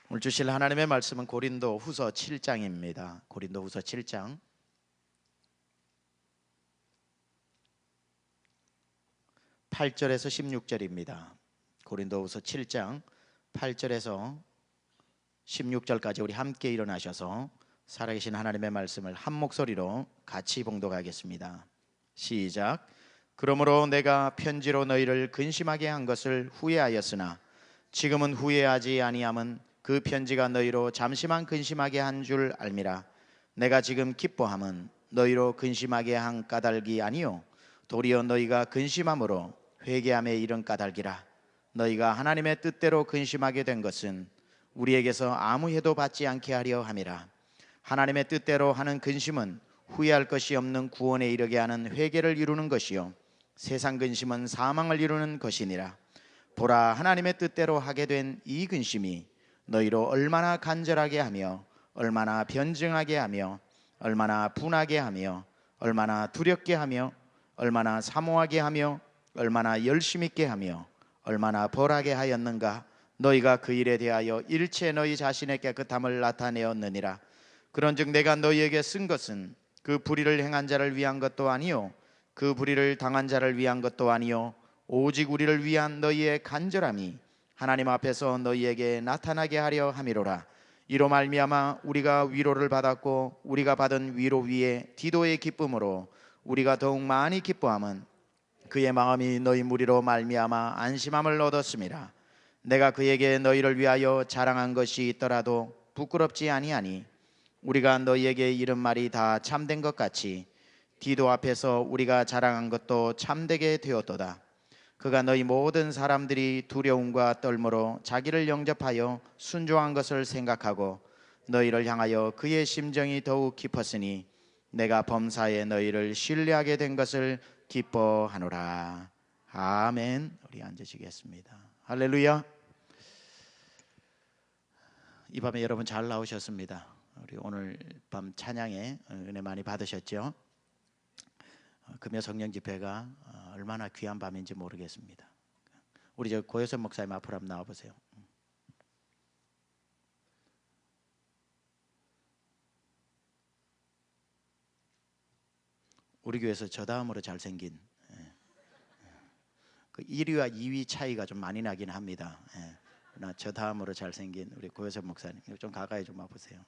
오늘 주실 하나님의 말씀은 고린도 후서 7장입니다. 고린도 후서 7장 8절에서 16절입니다. 고린도 후서 7장 8절에서 16절까지 우리 함께 일어나셔서 살아계신 하나님의 말씀을 한 목소리로 같이 봉독하겠습니다. 시작. 그러므로 내가 편지로 너희를 근심하게 한 것을 후회하였으나 지금은 후회하지 아니함은 그 편지가 너희로 잠시만 근심하게 한 줄 알미라. 내가 지금 기뻐함은 너희로 근심하게 한 까닭이 아니요 도리어 너희가 근심함으로 회개함에 이른 까닭이라. 너희가 하나님의 뜻대로 근심하게 된 것은 우리에게서 아무 해도 받지 않게 하려 함이라. 하나님의 뜻대로 하는 근심은 후회할 것이 없는 구원에 이르게 하는 회개를 이루는 것이요 세상 근심은 사망을 이루는 것이니라. 보라, 하나님의 뜻대로 하게 된 이 근심이 너희로 얼마나 간절하게 하며 얼마나 변증하게 하며 얼마나 분하게 하며 얼마나 두렵게 하며 얼마나 사모하게 하며 얼마나 열심 있게 하며 얼마나 벌하게 하였는가. 너희가 그 일에 대하여 일체 너희 자신의 깨끗함을 나타내었느니라. 그런즉 내가 너희에게 쓴 것은 그 불의를 행한 자를 위한 것도 아니요 그 불의를 당한 자를 위한 것도 아니요 오직 우리를 위한 너희의 간절함이 하나님 앞에서 너희에게 나타나게 하려 함이로라. 이로 말미암아 우리가 위로를 받았고 우리가 받은 위로 위에 디도의 기쁨으로 우리가 더욱 많이 기뻐함은 그의 마음이 너희 무리로 말미암아 안심함을 얻었음이라. 내가 그에게 너희를 위하여 자랑한 것이 있더라도 부끄럽지 아니하니 우리가 너희에게 이른 말이 다 참된 것 같이 디도 앞에서 우리가 자랑한 것도 참되게 되었도다. 그가 너희 모든 사람들이 두려움과 떨므로 자기를 영접하여 순종한 것을 생각하고 너희를 향하여 그의 심정이 더욱 깊었으니 내가 범사에 너희를 신뢰하게 된 것을 기뻐하노라. 아멘. 우리 앉으시겠습니다. 할렐루야. 이 밤에 여러분 잘 나오셨습니다. 우리 오늘 밤 찬양에 은혜 많이 받으셨죠? 금요 성령 집회가 얼마나 귀한 밤인지 모르겠습니다. 우리 저 고효선 목사님 앞으로 한번 나와보세요. 우리 교회에서 저 다음으로 잘생긴 그 1위와 2위 차이가 좀 많이 나긴 합니다. 그러나 저 다음으로 잘생긴 우리 고효선 목사님 좀 가까이 좀 와보세요.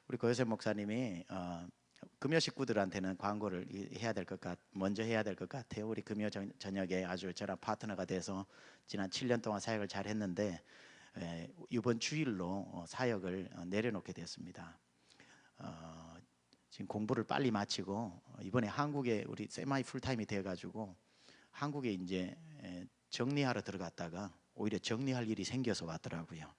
우리 고효선 목사님이 금요 식구들한테는 광고를 해야 될 것 먼저 해야 될 것 같아요. 우리 금요 저녁에 아주 저랑 파트너가 돼서 지난 7년 동안 사역을 잘 했는데 이번 주일로 사역을 내려놓게 됐습니다. 지금 공부를 빨리 마치고 이번에 한국에 우리 세마이 풀타임이 돼가지고 한국에 이제 정리하러 들어갔다가 오히려 정리할 일이 생겨서 왔더라고요.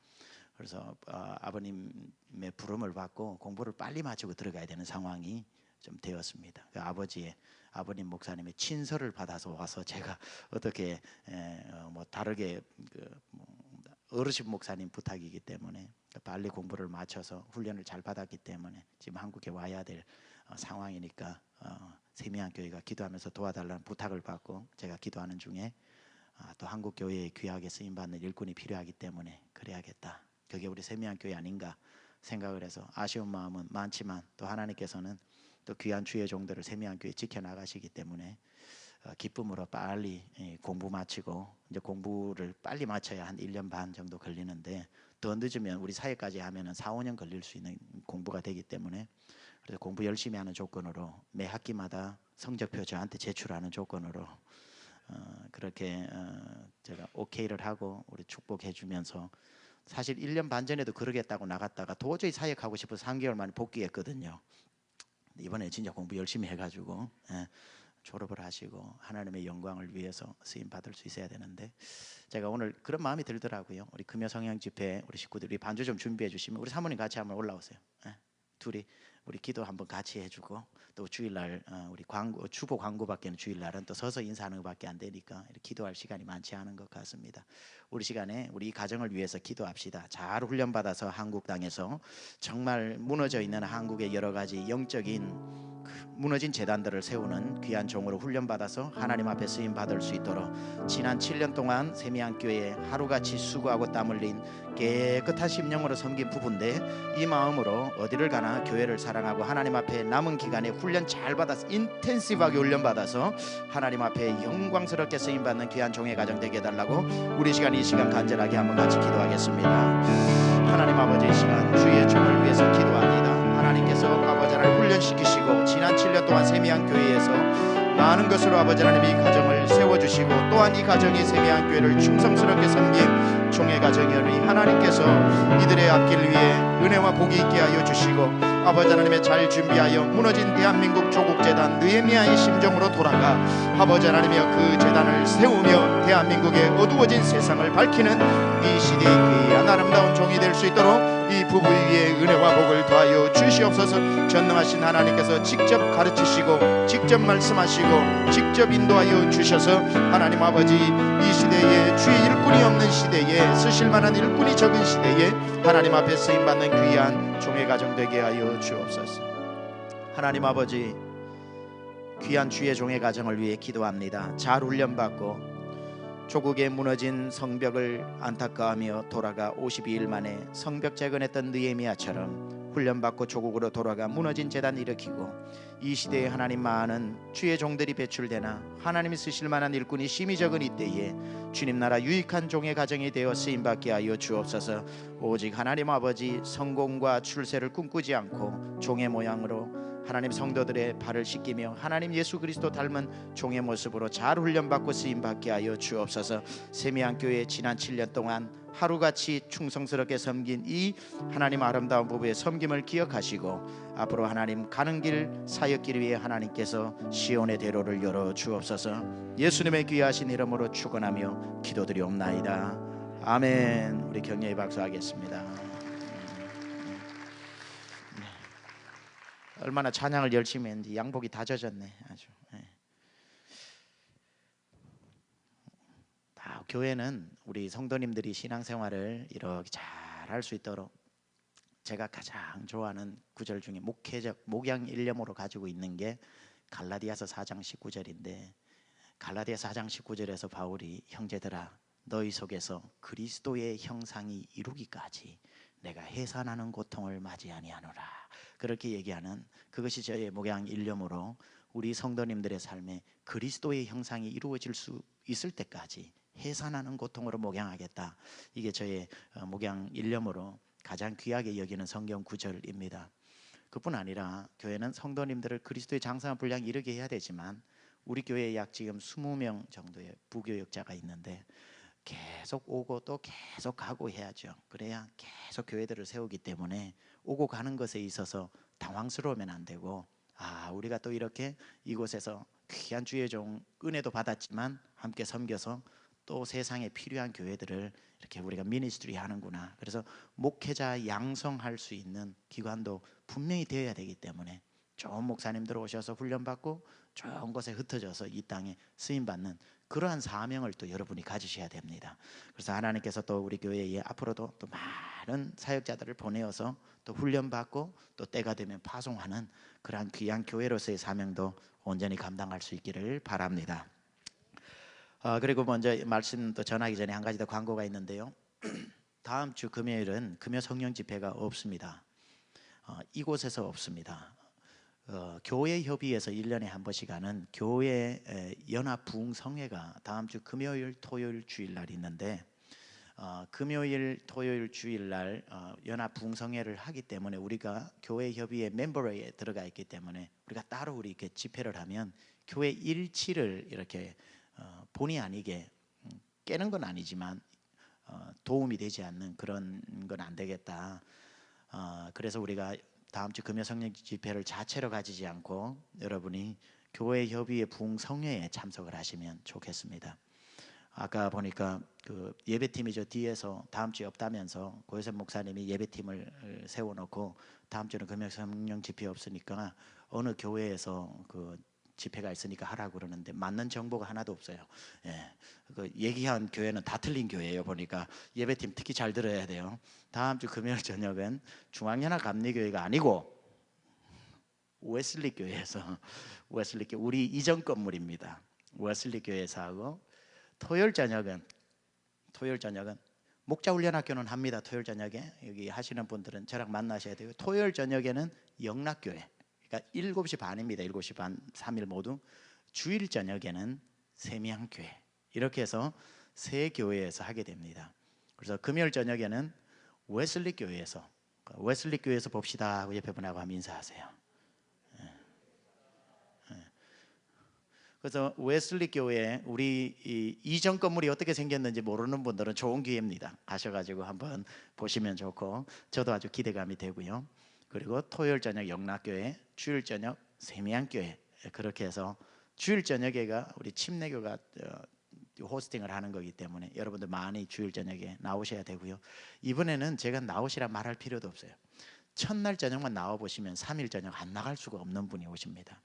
그래서 아버님의 부름을 받고 공부를 빨리 마치고 들어가야 되는 상황이 좀 되었습니다. 그 아버님 목사님의 친서를 받아서 와서 제가 어떻게 뭐 다르게 어르신 목사님 부탁이기 때문에 빨리 공부를 마쳐서 훈련을 잘 받았기 때문에 지금 한국에 와야 될 상황이니까 세미한 교회가 기도하면서 도와달라는 부탁을 받고 제가 기도하는 중에 또 한국 교회에 귀하게 쓰임 받는 일꾼이 필요하기 때문에 그래야겠다. 그게 우리 세미한 교회 아닌가 생각을 해서 아쉬운 마음은 많지만 또 하나님께서는 또 귀한 주의 종들을 세미한 교회 지켜나가시기 때문에 기쁨으로 빨리 공부 마치고 이제 공부를 빨리 마쳐야 한 1년 반 정도 걸리는데 더 늦으면 우리 사회까지 하면은 4, 5년 걸릴 수 있는 공부가 되기 때문에 그래서 공부 열심히 하는 조건으로 매 학기마다 성적표 저한테 제출하는 조건으로 그렇게 제가 오케이를 하고 우리 축복해 주면서 사실 1년 반 전에도 그러겠다고 나갔다가 도저히 사역하고 싶어서 3개월 만에 복귀했거든요. 이번에 진짜 공부 열심히 해가지고 졸업을 하시고 하나님의 영광을 위해서 쓰임 받을 수 있어야 되는데 제가 오늘 그런 마음이 들더라고요. 우리 금요 성령 집회 우리 식구들이 반주 좀 준비해 주시면 우리 사모님 같이 한번 올라오세요. 둘이 우리 기도 한번 같이 해주고 또 주일날 우리 주보 광고밖에는 주일날은 또 서서 인사하는 것밖에 안 되니까 이렇게 기도할 시간이 많지 않은 것 같습니다. 우리 시간에 우리 이 가정을 위해서 기도합시다. 잘 훈련받아서 한국 땅에서 정말 무너져 있는 한국의 여러 가지 영적인 무너진 재단들을 세우는 귀한 종으로 훈련받아서 하나님 앞에 쓰임 받을 수 있도록 지난 7년 동안 세미한교회에 하루같이 수고하고 땀 흘린 깨끗한 심령으로 섬긴 부부인데, 이 마음으로 어디를 가나 교회를 사랑하고 하나님 앞에 남은 기간에 훈련 잘 받아서 인텐시브하게 훈련받아서 하나님 앞에 영광스럽게 쓰임받는 귀한 종의 가정 되게 해달라고 우리 이 시간 간절하게 한번 같이 기도하겠습니다. 하나님 아버지, 이 시간 주의 종을 위해서 기도합니다. 하나님께서 아버지 하나님 훈련시키시고 지난 7년 동안 세미한 교회에서 많은 것으로 아버지 하나님 이 가정을 세워주시고, 또한 이 가정이 세미한 교회를 충성스럽게 섬긴 종의 가정이오니 하나님께서 이들의 앞길 위에 은혜와 복이 있게 하여 주시고, 아버지 하나님의 잘 준비하여 무너진 대한민국 조국재단 느헤미야의 심정으로 돌아가 아버지 하나님의 그 재단을 세우며 대한민국의 어두워진 세상을 밝히는 이 시대의 귀한 아름다운 종이 될 수 있도록 이 부부 위에 은혜와 복을 더하여 주시옵소서. 전능하신 하나님께서 직접 가르치시고 직접 말씀하시고 직접 인도하여 주셔서 하나님 아버지, 이 시대에 주의 일꾼이 없는 시대에, 쓰실 만한 일꾼이 적은 시대에 하나님 앞에 쓰임받는 귀한 종의 가정 되게 하여 주옵소서. 하나님 아버지, 귀한 주의 종의 가정을 위해 기도합니다. 잘 훈련받고 조국의 무너진 성벽을 안타까워하며 돌아가 52일 만에 성벽 재건했던 느헤미야처럼 훈련받고 조국으로 돌아가 무너진 재단 일으키고, 이 시대에 하나님 많은 주의 종들이 배출되나 하나님이 쓰실 만한 일꾼이 심히 적은 이때에 주님 나라 유익한 종의 가정이 되어 쓰임받게 하여 주옵소서. 오직 하나님 아버지, 성공과 출세를 꿈꾸지 않고 종의 모양으로 하나님 성도들의 발을 씻기며 하나님 예수 그리스도 닮은 종의 모습으로 잘 훈련받고 쓰임받게 하여 주옵소서. 세미한교회 지난 7년 동안 하루같이 충성스럽게 섬긴 이 하나님 아름다운 부부의 섬김을 기억하시고, 앞으로 하나님 가는 길 사역길 위해 하나님께서 시온의 대로를 열어 주옵소서. 예수님의 귀하신 이름으로 축원하며 기도드리옵나이다. 아멘. 우리 격려의 박수하겠습니다. 얼마나 찬양을 열심히 했는지 양복이 다 젖었네 아주. 교회는 우리 성도님들이 신앙생활을 이렇게 잘 할 수 있도록 제가 가장 좋아하는 구절 중에 목회적 목양 일념으로 가지고 있는 게 갈라디아서 4장 19절인데, 갈라디아서 4장 19절에서 바울이 형제들아 너희 속에서 그리스도의 형상이 이루기까지 내가 해산하는 고통을 맞이 아니하노라, 그렇게 얘기하는, 그것이 저의 목양 일념으로 우리 성도님들의 삶에 그리스도의 형상이 이루어질 수 있을 때까지 해산하는 고통으로 목양하겠다. 이게 저의 목양 일념으로 가장 귀하게 여기는 성경 구절입니다. 그뿐 아니라 교회는 성도님들을 그리스도의 장성한 분량에 이르게 해야 되지만, 우리 교회에 약 지금 20명 정도의 부교역자가 있는데 계속 오고 또 계속 가고 해야죠. 그래야 계속 교회들을 세우기 때문에 오고 가는 것에 있어서 당황스러우면 안 되고, 우리가 또 이렇게 이곳에서 귀한 주의 종 은혜도 받았지만 함께 섬겨서 또 세상에 필요한 교회들을 이렇게 우리가 미니스트리 하는구나. 그래서 목회자 양성할 수 있는 기관도 분명히 되어야 되기 때문에 좋은 목사님들 오셔서 훈련받고 좋은 곳에 흩어져서 이 땅에 쓰임받는 그러한 사명을 또 여러분이 가지셔야 됩니다. 그래서 하나님께서 또 우리 교회에 앞으로도 또 많은 사역자들을 보내어서 또 훈련받고 또 때가 되면 파송하는 그러한 귀한 교회로서의 사명도 온전히 감당할 수 있기를 바랍니다. 그리고 먼저 말씀 또 전하기 전에 한 가지 더 광고가 있는데요. 다음 주 금요일은 금요 성령 집회가 없습니다. 이곳에서 없습니다. 교회 협의회에서 1년에 한 번씩 하는 교회 연합 부흥성회가 다음 주 금요일 토요일 주일날 있는데, 금요일 토요일 주일날 연합 부흥성회를 하기 때문에 우리가 교회 협의회 멤버에 들어가 있기 때문에 우리가 따로 우리 이렇게 집회를 하면 교회 일치를 이렇게 본의 아니게 깨는 건 아니지만 도움이 되지 않는 그런 건 안 되겠다. 그래서 우리가 다음 주 금요 성령 집회를 자체로 가지지 않고 여러분이 교회 협의회 부흥성회에 참석을 하시면 좋겠습니다. 아까 보니까 그 예배팀이 저 뒤에서 다음 주에 없다면서 고효선 목사님이 예배팀을 세워놓고 다음 주는 금요 성령 집회 없으니까 어느 교회에서 그 집회가 있으니까 하라고 그러는데 맞는 정보가 하나도 없어요. 그 얘기한 교회는 다 틀린 교회예요. 보니까 예배팀 특히 잘 들어야 돼요. 다음 주 금요일 저녁은 중앙연합 감리교회가 아니고 웨슬리 교회에서 웨슬리 교회 우리 이전 건물입니다. 웨슬리 교회에서 하고 토요일 저녁은 목자훈련학교는 합니다. 토요일 저녁에 여기 하시는 분들은 저랑 만나셔야 되고 토요일 저녁에는 영락교회 그러니까 7시 반입니다. 7시 반 3일 모두 주일 저녁에는 세미양교회 이렇게 해서 세 교회에서 하게 됩니다. 그래서 금요일 저녁에는 웨슬리 교회에서 봅시다 하고 옆에 분하고 한번 인사하세요. 그래서 웨슬리 교회 우리 이전 건물이 어떻게 생겼는지 모르는 분들은 좋은 기회입니다. 가셔가지고 한번 보시면 좋고 저도 아주 기대감이 되고요. 그리고 토요일 저녁 영락교회, 주일 저녁 세미양교회 그렇게 해서 주일 저녁에가 우리 침례교가 호스팅을 하는 거기 때문에 여러분들 많이 주일 저녁에 나오셔야 되고요. 이번에는 제가 나오시라 말할 필요도 없어요. 첫날 저녁만 나와 보시면 3일 저녁 안 나갈 수가 없는 분이 오십니다.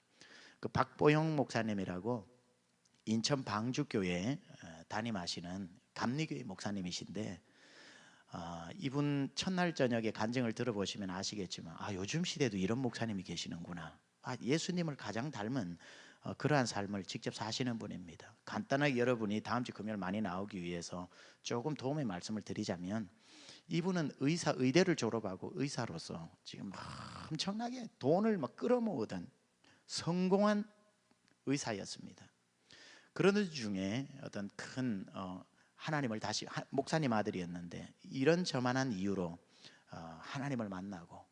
그 박보영 목사님이라고 인천 방주교회 담임하시는 감리교회 목사님이신데 이분 첫날 저녁에 간증을 들어보시면 아시겠지만 요즘 시대도 이런 목사님이 계시는구나. 예수님을 가장 닮은 그러한 삶을 직접 사시는 분입니다. 간단하게 여러분이 다음 주 금요일 많이 나오기 위해서 조금 도움의 말씀을 드리자면 이분은 의대를 졸업하고 의사로서 지금 엄청나게 돈을 막 끌어모으던 성공한 의사였습니다. 그러던 중에 어떤 큰 하나님을 다시 목사님 아들이었는데 이런저만한 이유로 하나님을 만나고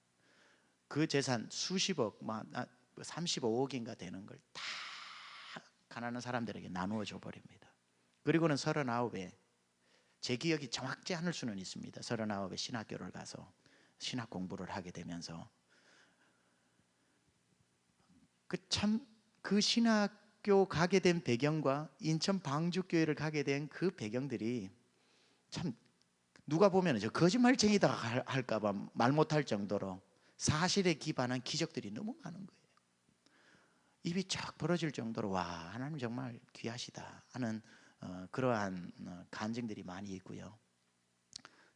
그 재산 수십억 35억인가 되는 걸 다 가난한 사람들에게 나누어 줘 버립니다. 그리고는 39에 제 기억이 정확지 않을 수는 있습니다. 39에 신학교를 가서 신학 공부를 하게 되면서 그 신학교 가게 된 배경과 인천 방주교회를 가게 된 그 배경들이 참 누가 보면 저 거짓말쟁이다 할까봐 말 못할 정도로 사실에 기반한 기적들이 너무 많은 거예요. 입이 쫙 벌어질 정도로 와 하나님 정말 귀하시다 하는 그러한 간증들이 많이 있고요.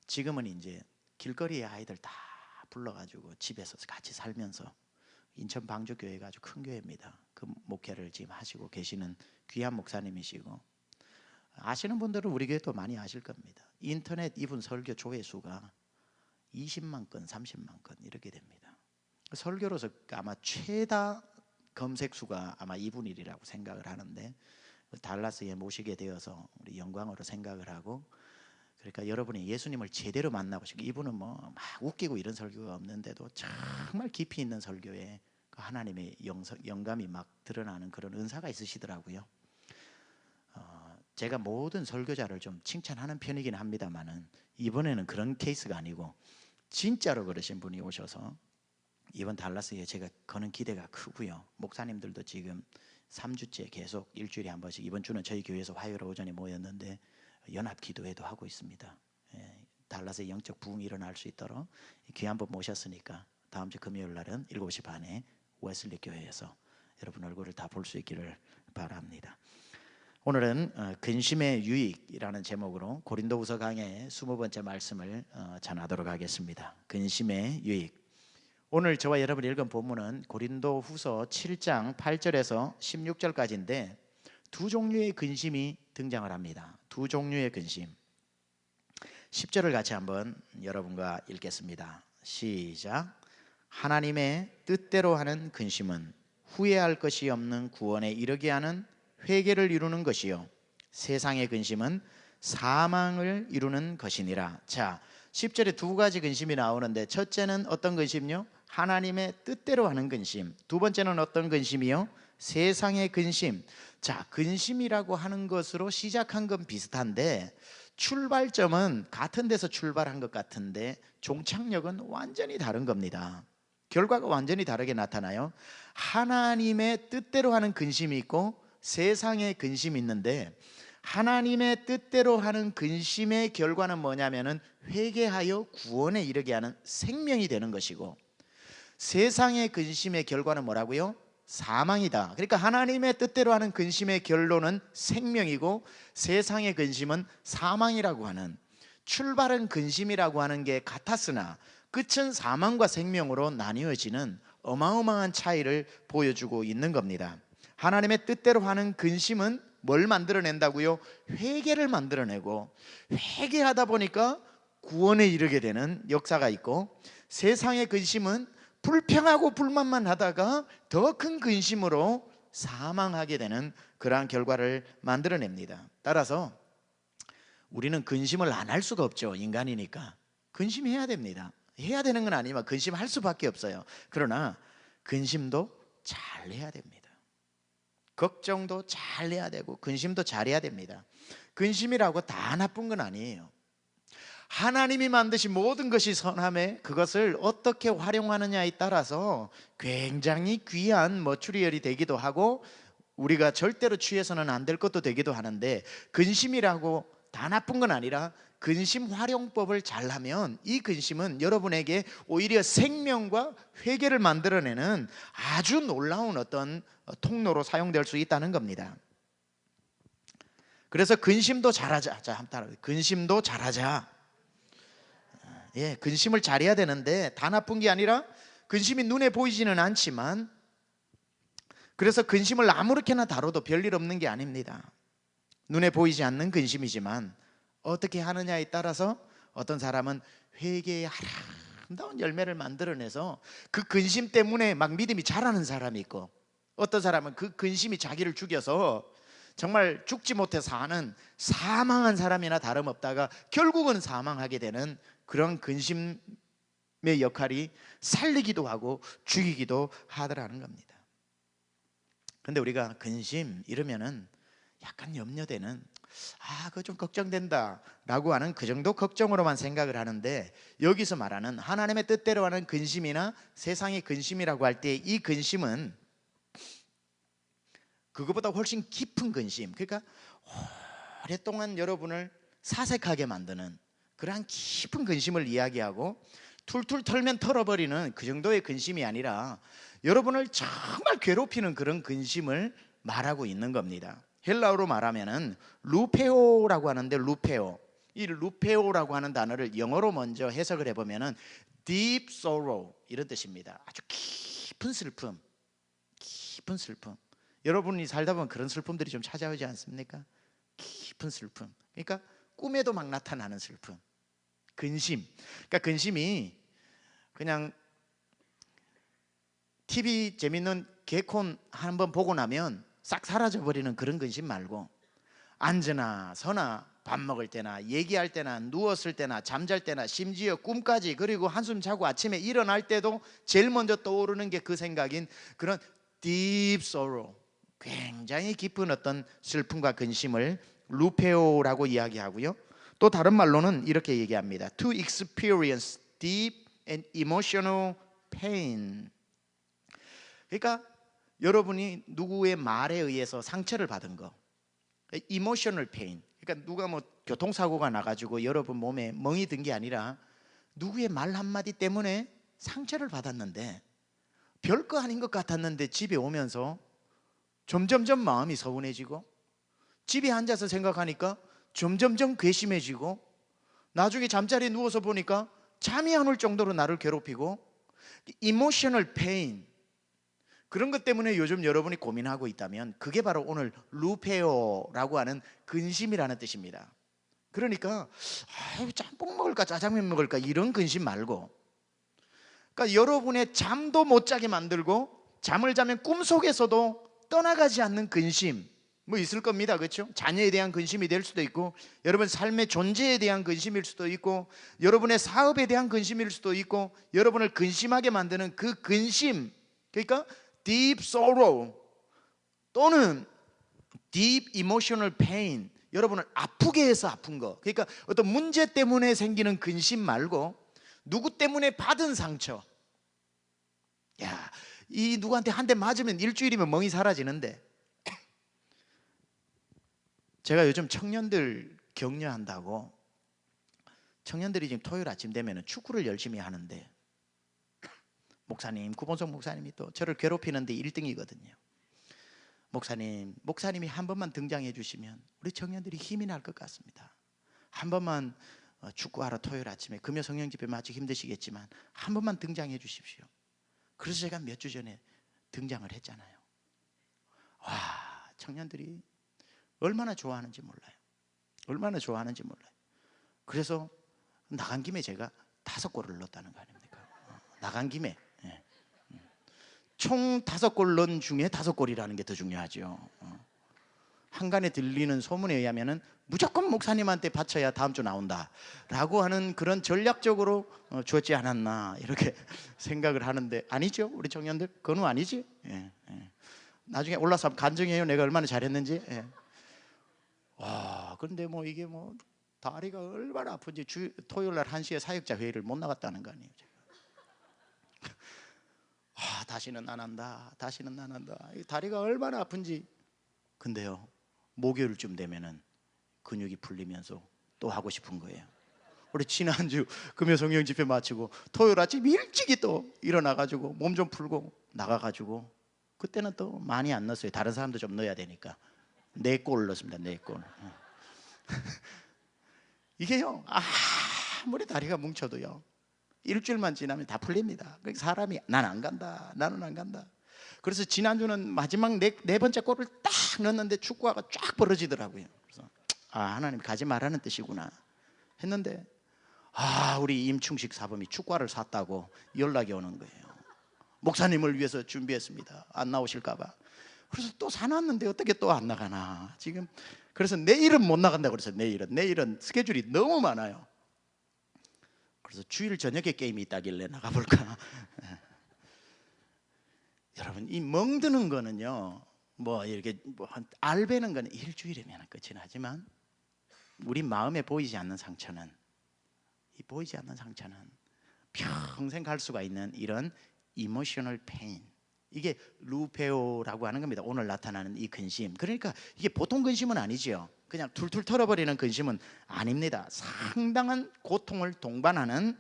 지금은 이제 길거리에 아이들 다 불러가지고 집에서 같이 살면서 인천 방주교회가 아주 큰 교회입니다. 그 목회를 지금 하시고 계시는 귀한 목사님이시고 아시는 분들은 우리 교회도 많이 아실 겁니다. 인터넷 이분 설교 조회수가 20만 건, 30만 건 이렇게 됩니다. 설교로서 아마 최다 검색수가 아마 이분이라고 생각을 하는데 달라스에 모시게 되어서 우리 영광으로 생각을 하고 그러니까 여러분이 예수님을 제대로 만나보시고 이분은 뭐 막 웃기고 이런 설교가 없는데도 정말 깊이 있는 설교에 그 하나님의 영감이 막 드러나는 그런 은사가 있으시더라고요. 제가 모든 설교자를 좀 칭찬하는 편이긴 합니다만은 이번에는 그런 케이스가 아니고 진짜로 그러신 분이 오셔서 이번 달라스에 제가 거는 기대가 크고요. 목사님들도 지금 3주째 계속 일주일에 한 번씩 이번 주는 저희 교회에서 화요일 오전에 모였는데 연합 기도회도 하고 있습니다. 달라스의 영적 부흥이 일어날 수 있도록 귀한 분 모셨으니까 다음 주 금요일 날은 7시 반에 웨슬리 교회에서 여러분 얼굴을 다 볼 수 있기를 바랍니다. 오늘은 근심의 유익이라는 제목으로 고린도후서 강의 20번째 말씀을 전하도록 하겠습니다. 근심의 유익. 오늘 저와 여러분이 읽은 본문은 고린도후서 7장 8절에서 16절까지인데 두 종류의 근심이 등장을 합니다. 두 종류의 근심. 10절을 같이 한번 여러분과 읽겠습니다. 시작. 하나님의 뜻대로 하는 근심은 후회할 것이 없는 구원에 이르게 하는 회개를 이루는 것이요 세상의 근심은 사망을 이루는 것이니라. 자, 10절에 두 가지 근심이 나오는데 첫째는 어떤 근심요? 하나님의 뜻대로 하는 근심. 두 번째는 어떤 근심이요? 세상의 근심. 자, 근심이라고 하는 것으로 시작한 건 비슷한데 출발점은 같은 데서 출발한 것 같은데 종착역은 완전히 다른 겁니다. 결과가 완전히 다르게 나타나요. 하나님의 뜻대로 하는 근심이 있고 세상의 근심이 있는데 하나님의 뜻대로 하는 근심의 결과는 뭐냐면은 회개하여 구원에 이르게 하는 생명이 되는 것이고 세상의 근심의 결과는 뭐라고요? 사망이다. 그러니까 하나님의 뜻대로 하는 근심의 결론은 생명이고 세상의 근심은 사망이라고 하는 출발은 근심이라고 하는 게 같았으나 끝은 사망과 생명으로 나뉘어지는 어마어마한 차이를 보여주고 있는 겁니다. 하나님의 뜻대로 하는 근심은 뭘 만들어낸다고요? 회개를 만들어내고, 회개하다 보니까 구원에 이르게 되는 역사가 있고, 세상의 근심은 불평하고 불만만 하다가 더 큰 근심으로 사망하게 되는 그러한 결과를 만들어냅니다. 따라서 우리는 근심을 안 할 수가 없죠. 인간이니까 근심해야 됩니다. 해야 되는 건 아니지만 근심할 수밖에 없어요. 그러나 근심도 잘 해야 됩니다. 걱정도 잘 해야 되고 근심도 잘해야 됩니다. 근심이라고 다 나쁜 건 아니에요. 하나님이 만드신 모든 것이 선함에 그것을 어떻게 활용하느냐에 따라서 굉장히 귀한 머추리얼이 되기도 하고, 우리가 절대로 취해서는 안 될 것도 되기도 하는데, 근심이라고 다 나쁜 건 아니라 근심 활용법을 잘하면 이 근심은 여러분에게 오히려 생명과 회개를 만들어내는 아주 놀라운 어떤 통로로 사용될 수 있다는 겁니다. 그래서 근심도 잘하자. 자, 한번 따라해요. 근심도 잘하자. 예, 근심을 잘해야 되는데 다 나쁜 게 아니라, 근심이 눈에 보이지는 않지만, 그래서 근심을 아무렇게나 다뤄도 별일 없는 게 아닙니다. 눈에 보이지 않는 근심이지만 어떻게 하느냐에 따라서 어떤 사람은 회개의 아름다운 열매를 만들어내서 그 근심 때문에 막 믿음이 자라는 사람이 있고, 어떤 사람은 그 근심이 자기를 죽여서 정말 죽지 못해 사는 사망한 사람이나 다름없다가 결국은 사망하게 되는 그런 근심의 역할이 살리기도 하고 죽이기도 하더라는 겁니다. 근데 우리가 근심 이러면은 약간 염려되는, 그거 좀 걱정된다 라고 하는 그 정도 걱정으로만 생각을 하는데, 여기서 말하는 하나님의 뜻대로 하는 근심이나 세상의 근심이라고 할 때 이 근심은 그거보다 훨씬 깊은 근심, 그러니까 오랫동안 여러분을 사색하게 만드는 그러한 깊은 근심을 이야기하고, 툴툴 털면 털어버리는 그 정도의 근심이 아니라 여러분을 정말 괴롭히는 그런 근심을 말하고 있는 겁니다. 헬라어로 말하면은 루페오라고 하는데, 루페오, 이 루페오라고 하는 단어를 영어로 먼저 해석을 해보면은 deep sorrow 이런 뜻입니다. 아주 깊은 슬픔, 깊은 슬픔. 여러분이 살다 보면 그런 슬픔들이 좀 찾아오지 않습니까? 깊은 슬픔, 그러니까 꿈에도 막 나타나는 슬픔, 근심. 그러니까 근심이 그냥 TV 재밌는 개콘 한번 보고 나면 싹 사라져버리는 그런 근심 말고, 앉으나 서나 밥 먹을 때나 얘기할 때나 누웠을 때나 잠잘 때나 심지어 꿈까지, 그리고 한숨 자고 아침에 일어날 때도 제일 먼저 떠오르는 게 그 생각인 그런 deep sorrow, 굉장히 깊은 어떤 슬픔과 근심을 루페오라고 이야기하고요. 또 다른 말로는 이렇게 얘기합니다. To experience deep and emotional pain. 그러니까 여러분이 누구의 말에 의해서 상처를 받은 거, emotional pain. 그러니까 누가 뭐 교통사고가 나가지고 여러분 몸에 멍이 든 게 아니라 누구의 말 한마디 때문에 상처를 받았는데, 별거 아닌 것 같았는데 집에 오면서 점점점 마음이 서운해지고, 집에 앉아서 생각하니까 점점점 괘씸해지고, 나중에 잠자리에 누워서 보니까 잠이 안 올 정도로 나를 괴롭히고, emotional pain, 그런 것 때문에 요즘 여러분이 고민하고 있다면 그게 바로 오늘 루페오라고 하는 근심이라는 뜻입니다. 그러니까 짬뽕 먹을까 짜장면 먹을까 이런 근심 말고, 그러니까 여러분의 잠도 못 자게 만들고 잠을 자면 꿈속에서도 떠나가지 않는 근심 뭐 있을 겁니다. 그렇죠? 자녀에 대한 근심이 될 수도 있고, 여러분 삶의 존재에 대한 근심일 수도 있고, 여러분의 사업에 대한 근심일 수도 있고, 여러분을 근심하게 만드는 그 근심, 그러니까 deep sorrow 또는 deep emotional pain, 여러분을 아프게 해서 아픈 거, 그러니까 어떤 문제 때문에 생기는 근심 말고 누구 때문에 받은 상처. 야, 이 누구한테 한 대 맞으면 일주일이면 멍이 사라지는데, 제가 요즘 청년들 격려한다고, 청년들이 지금 토요일 아침 되면 축구를 열심히 하는데, 목사님, 구본석 목사님이 또 저를 괴롭히는데 1등이거든요. 목사님이 한 번만 등장해 주시면 우리 청년들이 힘이 날 것 같습니다. 한 번만 축구하러 토요일 아침에, 금요 성령 집회 마치 힘드시겠지만 한 번만 등장해 주십시오. 그래서 제가 몇 주 전에 등장을 했잖아요. 와, 청년들이 얼마나 좋아하는지 몰라요. 얼마나 좋아하는지 몰라요. 그래서 나간 김에 제가 5골을 넣었다는 거 아닙니까? 나간 김에. 예. 총 5골 넣은 중에 5골이라는 게 더 중요하죠. 한간에 들리는 소문에 의하면은 무조건 목사님한테 바쳐야 다음 주 나온다 라고 하는 그런 전략적으로 주었지 않았나 이렇게 생각을 하는데, 아니죠 우리 청년들? 그건 아니지. 예, 예. 나중에 올라서 간증해요 내가 얼마나 잘했는지. 예. 와, 근데 뭐 이게 뭐 다리가 얼마나 아픈지 토요일 날 1시에 사역자 회의를 못 나갔다는 거 아니에요. 다시는 안 한다, 다시는 안 한다. 다리가 얼마나 아픈지. 근데요, 목요일쯤 되면은 근육이 풀리면서 또 하고 싶은 거예요. 우리 지난주 금요 성령 집회 마치고 토요일 아침 일찍이 또 일어나가지고 몸 좀 풀고 나가가지고, 그때는 또 많이 안 넣었어요. 다른 사람도 좀 넣어야 되니까 4골 넣었습니다. 4골. 이게요, 아무리 다리가 뭉쳐도요 일주일만 지나면 다 풀립니다. 사람이 난 안 간다, 나는 안 간다. 그래서 지난주는 마지막 네 번째 골을 딱 넣었는데 축구화가 쫙 벌어지더라고요. 그래서 하나님 가지 말라는 뜻이구나 했는데, 우리 임충식 사범이 축구화를 샀다고 연락이 오는 거예요. 목사님을 위해서 준비했습니다. 안 나오실까 봐. 그래서 또 사놨는데 어떻게 또 안 나가나 지금. 그래서 내일은 못 나간다고 그래서 내일은 스케줄이 너무 많아요. 그래서 주일 저녁에 게임이 있다길래 나가볼까. 여러분, 이 멍드는 거는요, 뭐 이렇게 알배는 거는 일주일이면 끝이 나지만, 우리 마음에 보이지 않는 상처는, 이 보이지 않는 상처는 평생 갈 수가 있는 이런 이모셔널 페인, 이게 루페오라고 하는 겁니다. 오늘 나타나는 이 근심. 그러니까 이게 보통 근심은 아니죠. 그냥 툴툴 털어버리는 근심은 아닙니다. 상당한 고통을 동반하는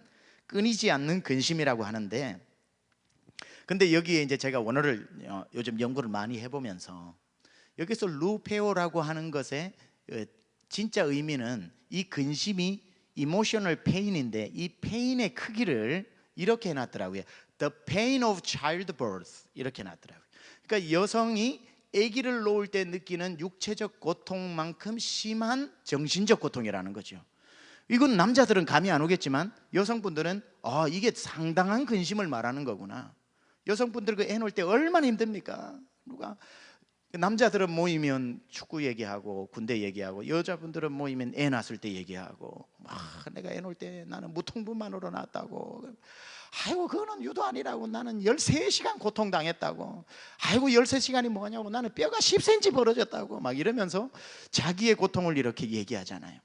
끊이지 않는 근심이라고 하는데, 근데 여기에 이제 제가 원어를 요즘 연구를 많이 해보면서, 여기서 루페오라고 하는 것의 진짜 의미는 이 근심이 이모셔널 페인인데, 이 페인의 크기를 이렇게 해놨더라고요. The pain of childbirth 이렇게 해놨더라고요. 그러니까 여성이 아기를 놓을 때 느끼는 육체적 고통만큼 심한 정신적 고통이라는 거죠. 이건 남자들은 감이 안 오겠지만 여성분들은 이게 상당한 근심을 말하는 거구나. 여성분들 그 애 놓을 때 얼마나 힘듭니까? 누가 남자들은 모이면 축구 얘기하고 군대 얘기하고, 여자분들은 모이면 애 낳았을 때 얘기하고, 내가 애 놓을 때 나는 무통부만으로 낳았다고, 아이고 그거는 유도 아니라고, 나는 13시간 고통당했다고, 아이고 13시간이 뭐냐고, 나는 뼈가 10cm 벌어졌다고 막 이러면서 자기의 고통을 이렇게 얘기하잖아요.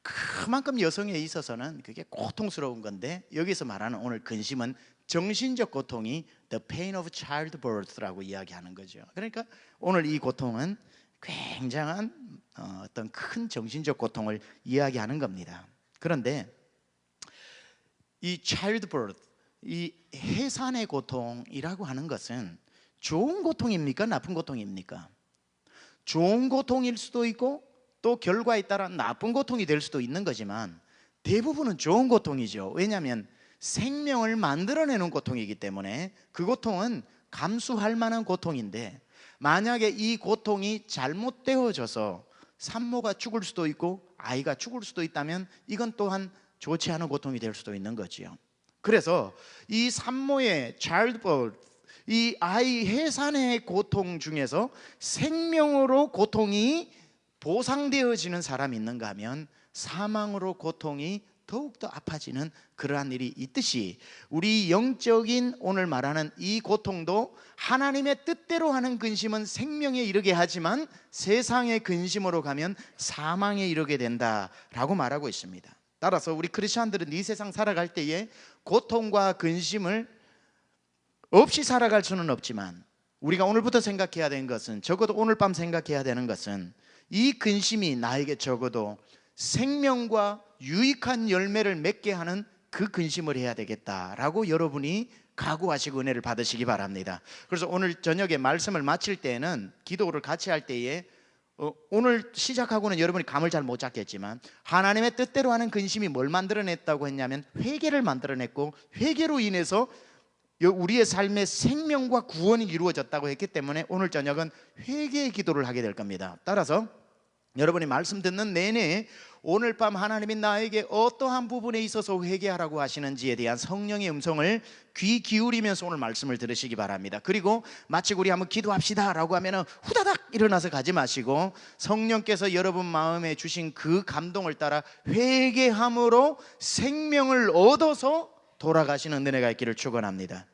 그만큼 여성에 있어서는 그게 고통스러운 건데, 여기서 말하는 오늘 근심은 정신적 고통이 the pain of childbirth라고 이야기하는 거죠. 그러니까 오늘 이 고통은 굉장한 어떤 큰 정신적 고통을 이야기하는 겁니다. 그런데 이 childbirth, 이 해산의 고통이라고 하는 것은 좋은 고통입니까? 나쁜 고통입니까? 좋은 고통일 수도 있고 또 결과에 따라 나쁜 고통이 될 수도 있는 거지만, 대부분은 좋은 고통이죠. 왜냐하면 생명을 만들어내는 고통이기 때문에 그 고통은 감수할 만한 고통인데, 만약에 이 고통이 잘못되어져서 산모가 죽을 수도 있고 아이가 죽을 수도 있다면 이건 또한 좋지 않은 고통이 될 수도 있는 거지요. 그래서 이 산모의 childbirth, 이 아이 해산의 고통 중에서 생명으로 고통이 보상되어지는 사람이 있는가 하면 사망으로 고통이 더욱더 아파지는 그러한 일이 있듯이, 우리 영적인 오늘 말하는 이 고통도 하나님의 뜻대로 하는 근심은 생명에 이르게 하지만 세상의 근심으로 가면 사망에 이르게 된다라고 말하고 있습니다. 따라서 우리 크리스천들은 이 세상 살아갈 때에 고통과 근심을 없이 살아갈 수는 없지만, 우리가 오늘부터 생각해야 되는 것은, 적어도 오늘 밤 생각해야 되는 것은, 이 근심이 나에게 적어도 생명과 유익한 열매를 맺게 하는 그 근심을 해야 되겠다라고 여러분이 각오하시고 은혜를 받으시기 바랍니다. 그래서 오늘 저녁에 말씀을 마칠 때에는 기도를 같이 할 때에 오늘 시작하고는 여러분이 감을 잘 못 잡겠지만, 하나님의 뜻대로 하는 근심이 뭘 만들어냈다고 했냐면 회개를 만들어냈고, 회개로 인해서 우리의 삶의 생명과 구원이 이루어졌다고 했기 때문에 오늘 저녁은 회개의 기도를 하게 될 겁니다. 따라서 여러분이 말씀 듣는 내내 오늘 밤 하나님이 나에게 어떠한 부분에 있어서 회개하라고 하시는지에 대한 성령의 음성을 귀 기울이면서 오늘 말씀을 들으시기 바랍니다. 그리고 마치 우리 한번 기도합시다 라고 하면 후다닥 일어나서 가지 마시고 성령께서 여러분 마음에 주신 그 감동을 따라 회개함으로 생명을 얻어서 돌아가시는 은혜가 있기를 축원합니다.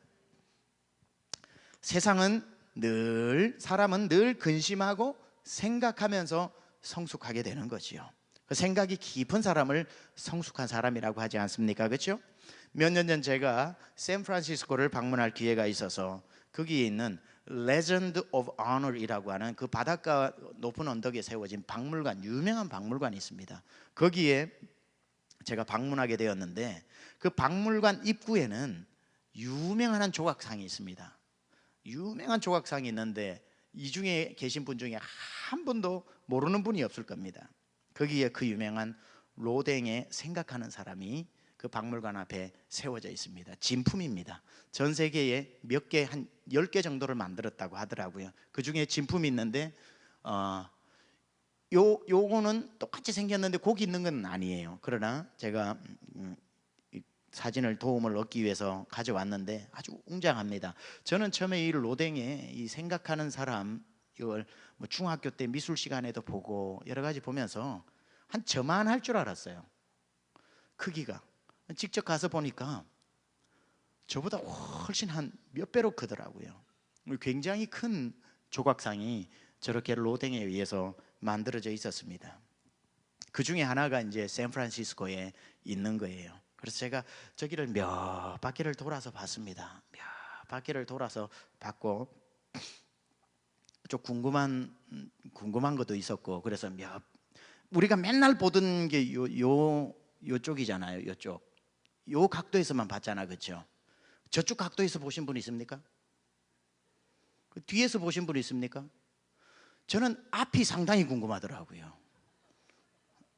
사람은 늘 근심하고 생각하면서 성숙하게 되는 거지요. 그 생각이 깊은 사람을 성숙한 사람이라고 하지 않습니까? 그렇죠? 몇 년 전 제가 샌프란시스코를 방문할 기회가 있어서 거기에 있는 Legend of Honor이라고 하는 그 바닷가 높은 언덕에 세워진 박물관, 유명한 박물관이 있습니다. 거기에 제가 방문하게 되었는데 그 박물관 입구에는 유명한 한 조각상이 있습니다. 유명한 조각상이 있는데 이 중에 계신 분 중에 한 분도 모르는 분이 없을 겁니다. 거기에 그 유명한 로댕의 생각하는 사람이 그 박물관 앞에 세워져 있습니다. 진품입니다. 전 세계에 몇 개, 한 10개 정도를 만들었다고 하더라고요. 그 중에 진품이 있는데 요거는 똑같이 생겼는데 거기 있는 건 아니에요. 그러나 제가 사진을 도움을 얻기 위해서 가져왔는데 아주 웅장합니다. 저는 처음에 이 로댕의 이 생각하는 사람 이걸 뭐 중학교 때 미술 시간에도 보고 여러 가지 보면서 한 저만 할 줄 알았어요. 크기가 직접 가서 보니까 저보다 훨씬 한 몇 배로 크더라고요. 굉장히 큰 조각상이 저렇게 로댕에 의해서 만들어져 있었습니다. 그 중에 하나가 이제 샌프란시스코에 있는 거예요. 그래서 제가 저기를 몇 바퀴를 돌아서 봤습니다. 몇 바퀴를 돌아서 봤고 좀 궁금한 것도 있었고 그래서 우리가 맨날 보던 게 요쪽이잖아요. 요 각도에서만 봤잖아, 그렇죠? 저쪽 각도에서 보신 분 있습니까? 그 뒤에서 보신 분 있습니까? 저는 앞이 상당히 궁금하더라고요.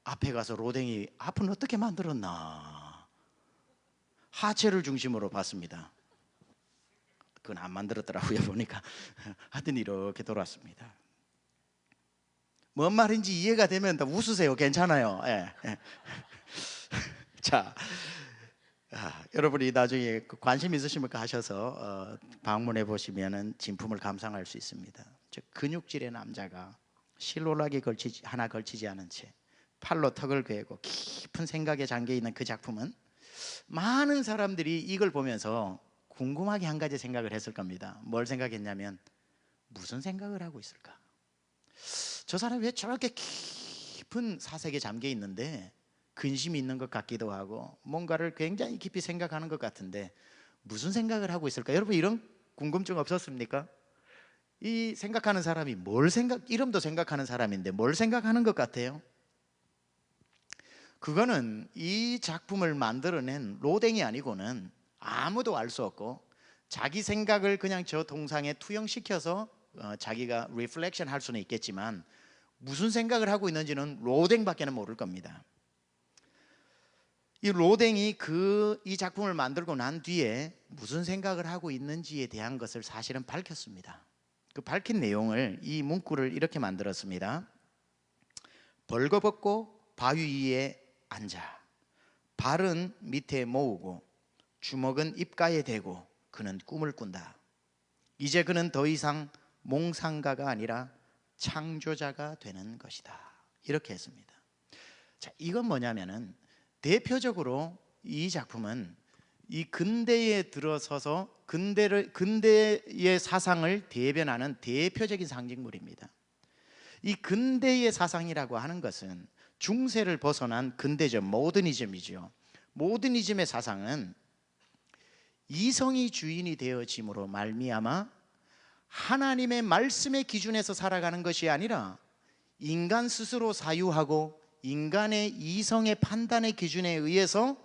앞에 가서 로댕이 앞은 어떻게 만들었나 하체를 중심으로 봤습니다. 그건 안 만들었더라고요. 보니까 하여튼 이렇게 돌았습니다. 뭔 말인지 이해가 되면 다 웃으세요. 괜찮아요. 예. 자, 여러분이 나중에 관심 있으시면 가셔서 방문해 보시면은 진품을 감상할 수 있습니다. 저 근육질의 남자가 실로락이 하나 걸치지 않은 채 팔로 턱을 괴고 깊은 생각에 잠겨 있는 그 작품은 많은 사람들이 이걸 보면서 궁금하게 한 가지 생각을 했을 겁니다. 뭘 생각했냐면 무슨 생각을 하고 있을까? 저 사람이 왜 저렇게 깊은 사색에 잠겨 있는데 근심이 있는 것 같기도 하고 뭔가를 굉장히 깊이 생각하는 것 같은데 무슨 생각을 하고 있을까? 여러분 이런 궁금증 없었습니까? 이 생각하는 사람이 이름도 생각하는 사람인데 뭘 생각하는 것 같아요? 그거는 이 작품을 만들어낸 로댕이 아니고는 아무도 알 수 없고 자기 생각을 그냥 저 동상에 투영시켜서 자기가 리플렉션 할 수는 있겠지만 무슨 생각을 하고 있는지는 로댕밖에는 모를 겁니다. 이 로댕이 이 작품을 만들고 난 뒤에 무슨 생각을 하고 있는지에 대한 것을 사실은 밝혔습니다. 그 밝힌 내용을 이 문구를 이렇게 만들었습니다. 벌거벗고 바위 위에 앉아 발은 밑에 모으고 주먹은 입가에 대고 그는 꿈을 꾼다. 이제 그는 더 이상 몽상가가 아니라 창조자가 되는 것이다. 이렇게 했습니다. 자, 이건 뭐냐면은 대표적으로 이 작품은 이 근대에 들어서서 근대의 사상을 대변하는 대표적인 상징물입니다. 이 근대의 사상이라고 하는 것은 중세를 벗어난 근대적 모더니즘이죠. 모더니즘의 사상은 이성이 주인이 되어짐으로 말미암아 하나님의 말씀의 기준에서 살아가는 것이 아니라 인간 스스로 사유하고 인간의 이성의 판단의 기준에 의해서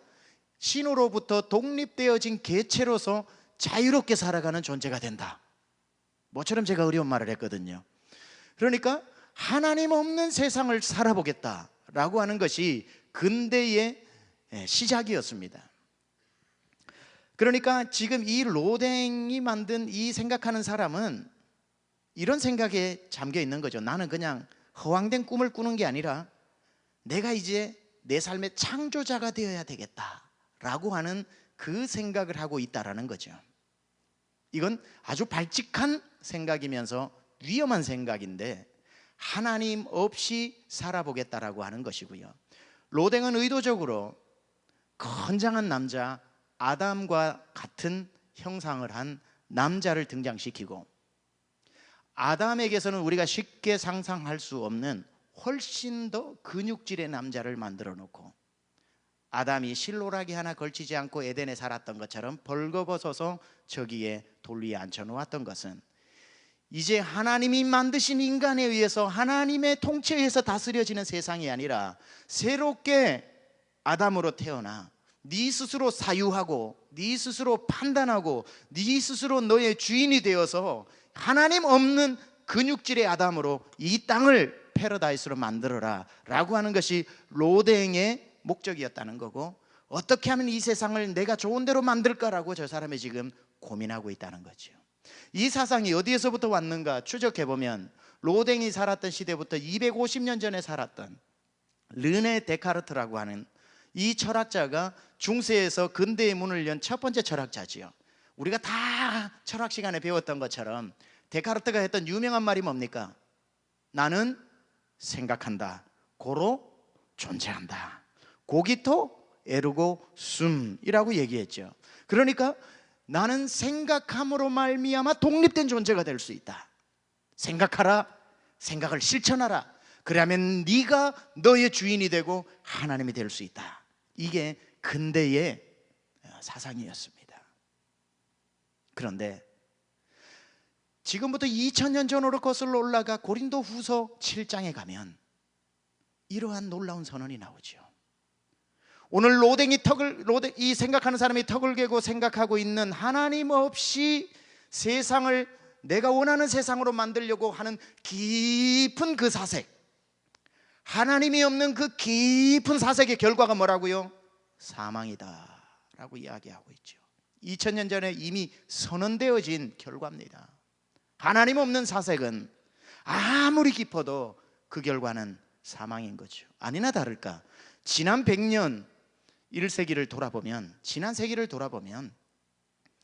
신으로부터 독립되어진 개체로서 자유롭게 살아가는 존재가 된다. 뭐처럼 제가 어려운 말을 했거든요. 그러니까 하나님 없는 세상을 살아보겠다라고 하는 것이 근대의 시작이었습니다. 그러니까 지금 이 로댕이 만든 이 생각하는 사람은 이런 생각에 잠겨 있는 거죠. 나는 그냥 허황된 꿈을 꾸는 게 아니라 내가 이제 내 삶의 창조자가 되어야 되겠다라고 하는 그 생각을 하고 있다라는 거죠. 이건 아주 발칙한 생각이면서 위험한 생각인데 하나님 없이 살아보겠다라고 하는 것이고요. 로댕은 의도적으로 건장한 남자 아담과 같은 형상을 한 남자를 등장시키고 아담에게서는 우리가 쉽게 상상할 수 없는 훨씬 더 근육질의 남자를 만들어 놓고 아담이 실로라기 하나 걸치지 않고 에덴에 살았던 것처럼 벌거벗어서 저기에 돌 위에 앉혀 놓았던 것은 이제 하나님이 만드신 인간에 의해서 하나님의 통치에 의해서 다스려지는 세상이 아니라 새롭게 아담으로 태어나 네 스스로 사유하고 네 스스로 판단하고 네 스스로 너의 주인이 되어서 하나님 없는 근육질의 아담으로 이 땅을 패러다이스로 만들어라 라고 하는 것이 로댕의 목적이었다는 거고, 어떻게 하면 이 세상을 내가 좋은 대로 만들까라고 저 사람이 지금 고민하고 있다는 거죠. 이 사상이 어디에서부터 왔는가 추적해보면 로댕이 살았던 시대부터 250년 전에 살았던 르네 데카르트라고 하는 이 철학자가 중세에서 근대의 문을 연 첫 번째 철학자지요. 우리가 다 철학 시간에 배웠던 것처럼 데카르트가 했던 유명한 말이 뭡니까? 나는 생각한다, 고로 존재한다, 고기토 에르고 숨이라고 얘기했죠. 그러니까 나는 생각함으로 말미암아 독립된 존재가 될 수 있다. 생각하라, 생각을 실천하라. 그러면 네가 너의 주인이 되고 하나님이 될 수 있다. 이게 근대의 사상이었습니다. 그런데 지금부터 2000년 전으로 거슬러 올라가 고린도 후서 7장에 가면 이러한 놀라운 선언이 나오죠. 오늘 이 생각하는 사람이 턱을 개고 생각하고 있는 하나님 없이 세상을 내가 원하는 세상으로 만들려고 하는 깊은 그 사색, 하나님이 없는 그 깊은 사색의 결과가 뭐라고요? 사망이다 라고 이야기하고 있죠. 2000년 전에 이미 선언되어진 결과입니다. 하나님 없는 사색은 아무리 깊어도 그 결과는 사망인 거죠. 아니나 다를까 지난 100년 1세기를 돌아보면, 지난 세기를 돌아보면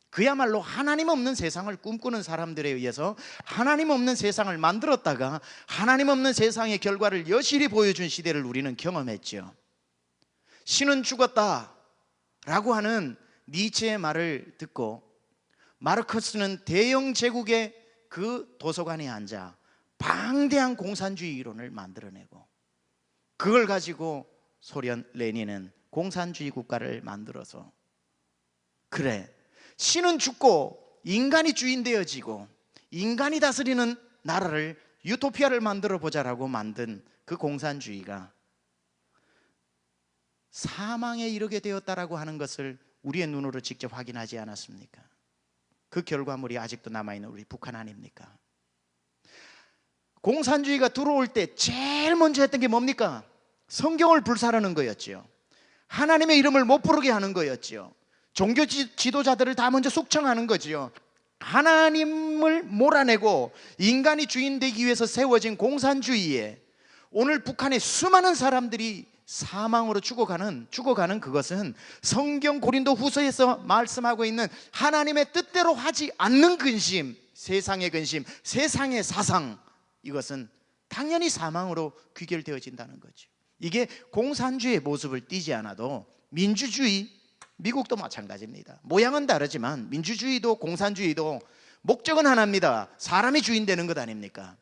그야말로 하나님 없는 세상을 꿈꾸는 사람들에 의해서 하나님 없는 세상을 만들었다가 하나님 없는 세상의 결과를 여실히 보여준 시대를 우리는 경험했죠. 신은 죽었다 라고 하는 니체의 말을 듣고 마르크스는 대영 제국의 그 도서관에 앉아 방대한 공산주의 이론을 만들어내고 그걸 가지고 소련 레닌은 공산주의 국가를 만들어서, 그래 신은 죽고 인간이 주인 되어지고 인간이 다스리는 나라를, 유토피아를 만들어 보자라고 만든 그 공산주의가 사망에 이르게 되었다라고 하는 것을 우리의 눈으로 직접 확인하지 않았습니까? 그 결과물이 아직도 남아있는 우리 북한 아닙니까? 공산주의가 들어올 때 제일 먼저 했던 게 뭡니까? 성경을 불사르는 거였지요. 하나님의 이름을 못 부르게 하는 거였지요. 종교 지도자들을 다 먼저 숙청하는 거지요. 하나님을 몰아내고 인간이 주인 되기 위해서 세워진 공산주의에 오늘 북한의 수많은 사람들이 사망으로 죽어가는 그것은 성경 고린도 후서에서 말씀하고 있는 하나님의 뜻대로 하지 않는 근심, 세상의 근심, 세상의 사상, 이것은 당연히 사망으로 귀결되어진다는 거죠. 이게 공산주의의 모습을 띠지 않아도 민주주의, 미국도 마찬가지입니다. 모양은 다르지만 민주주의도 공산주의도 목적은 하나입니다. 사람이 주인 되는 것 아닙니까?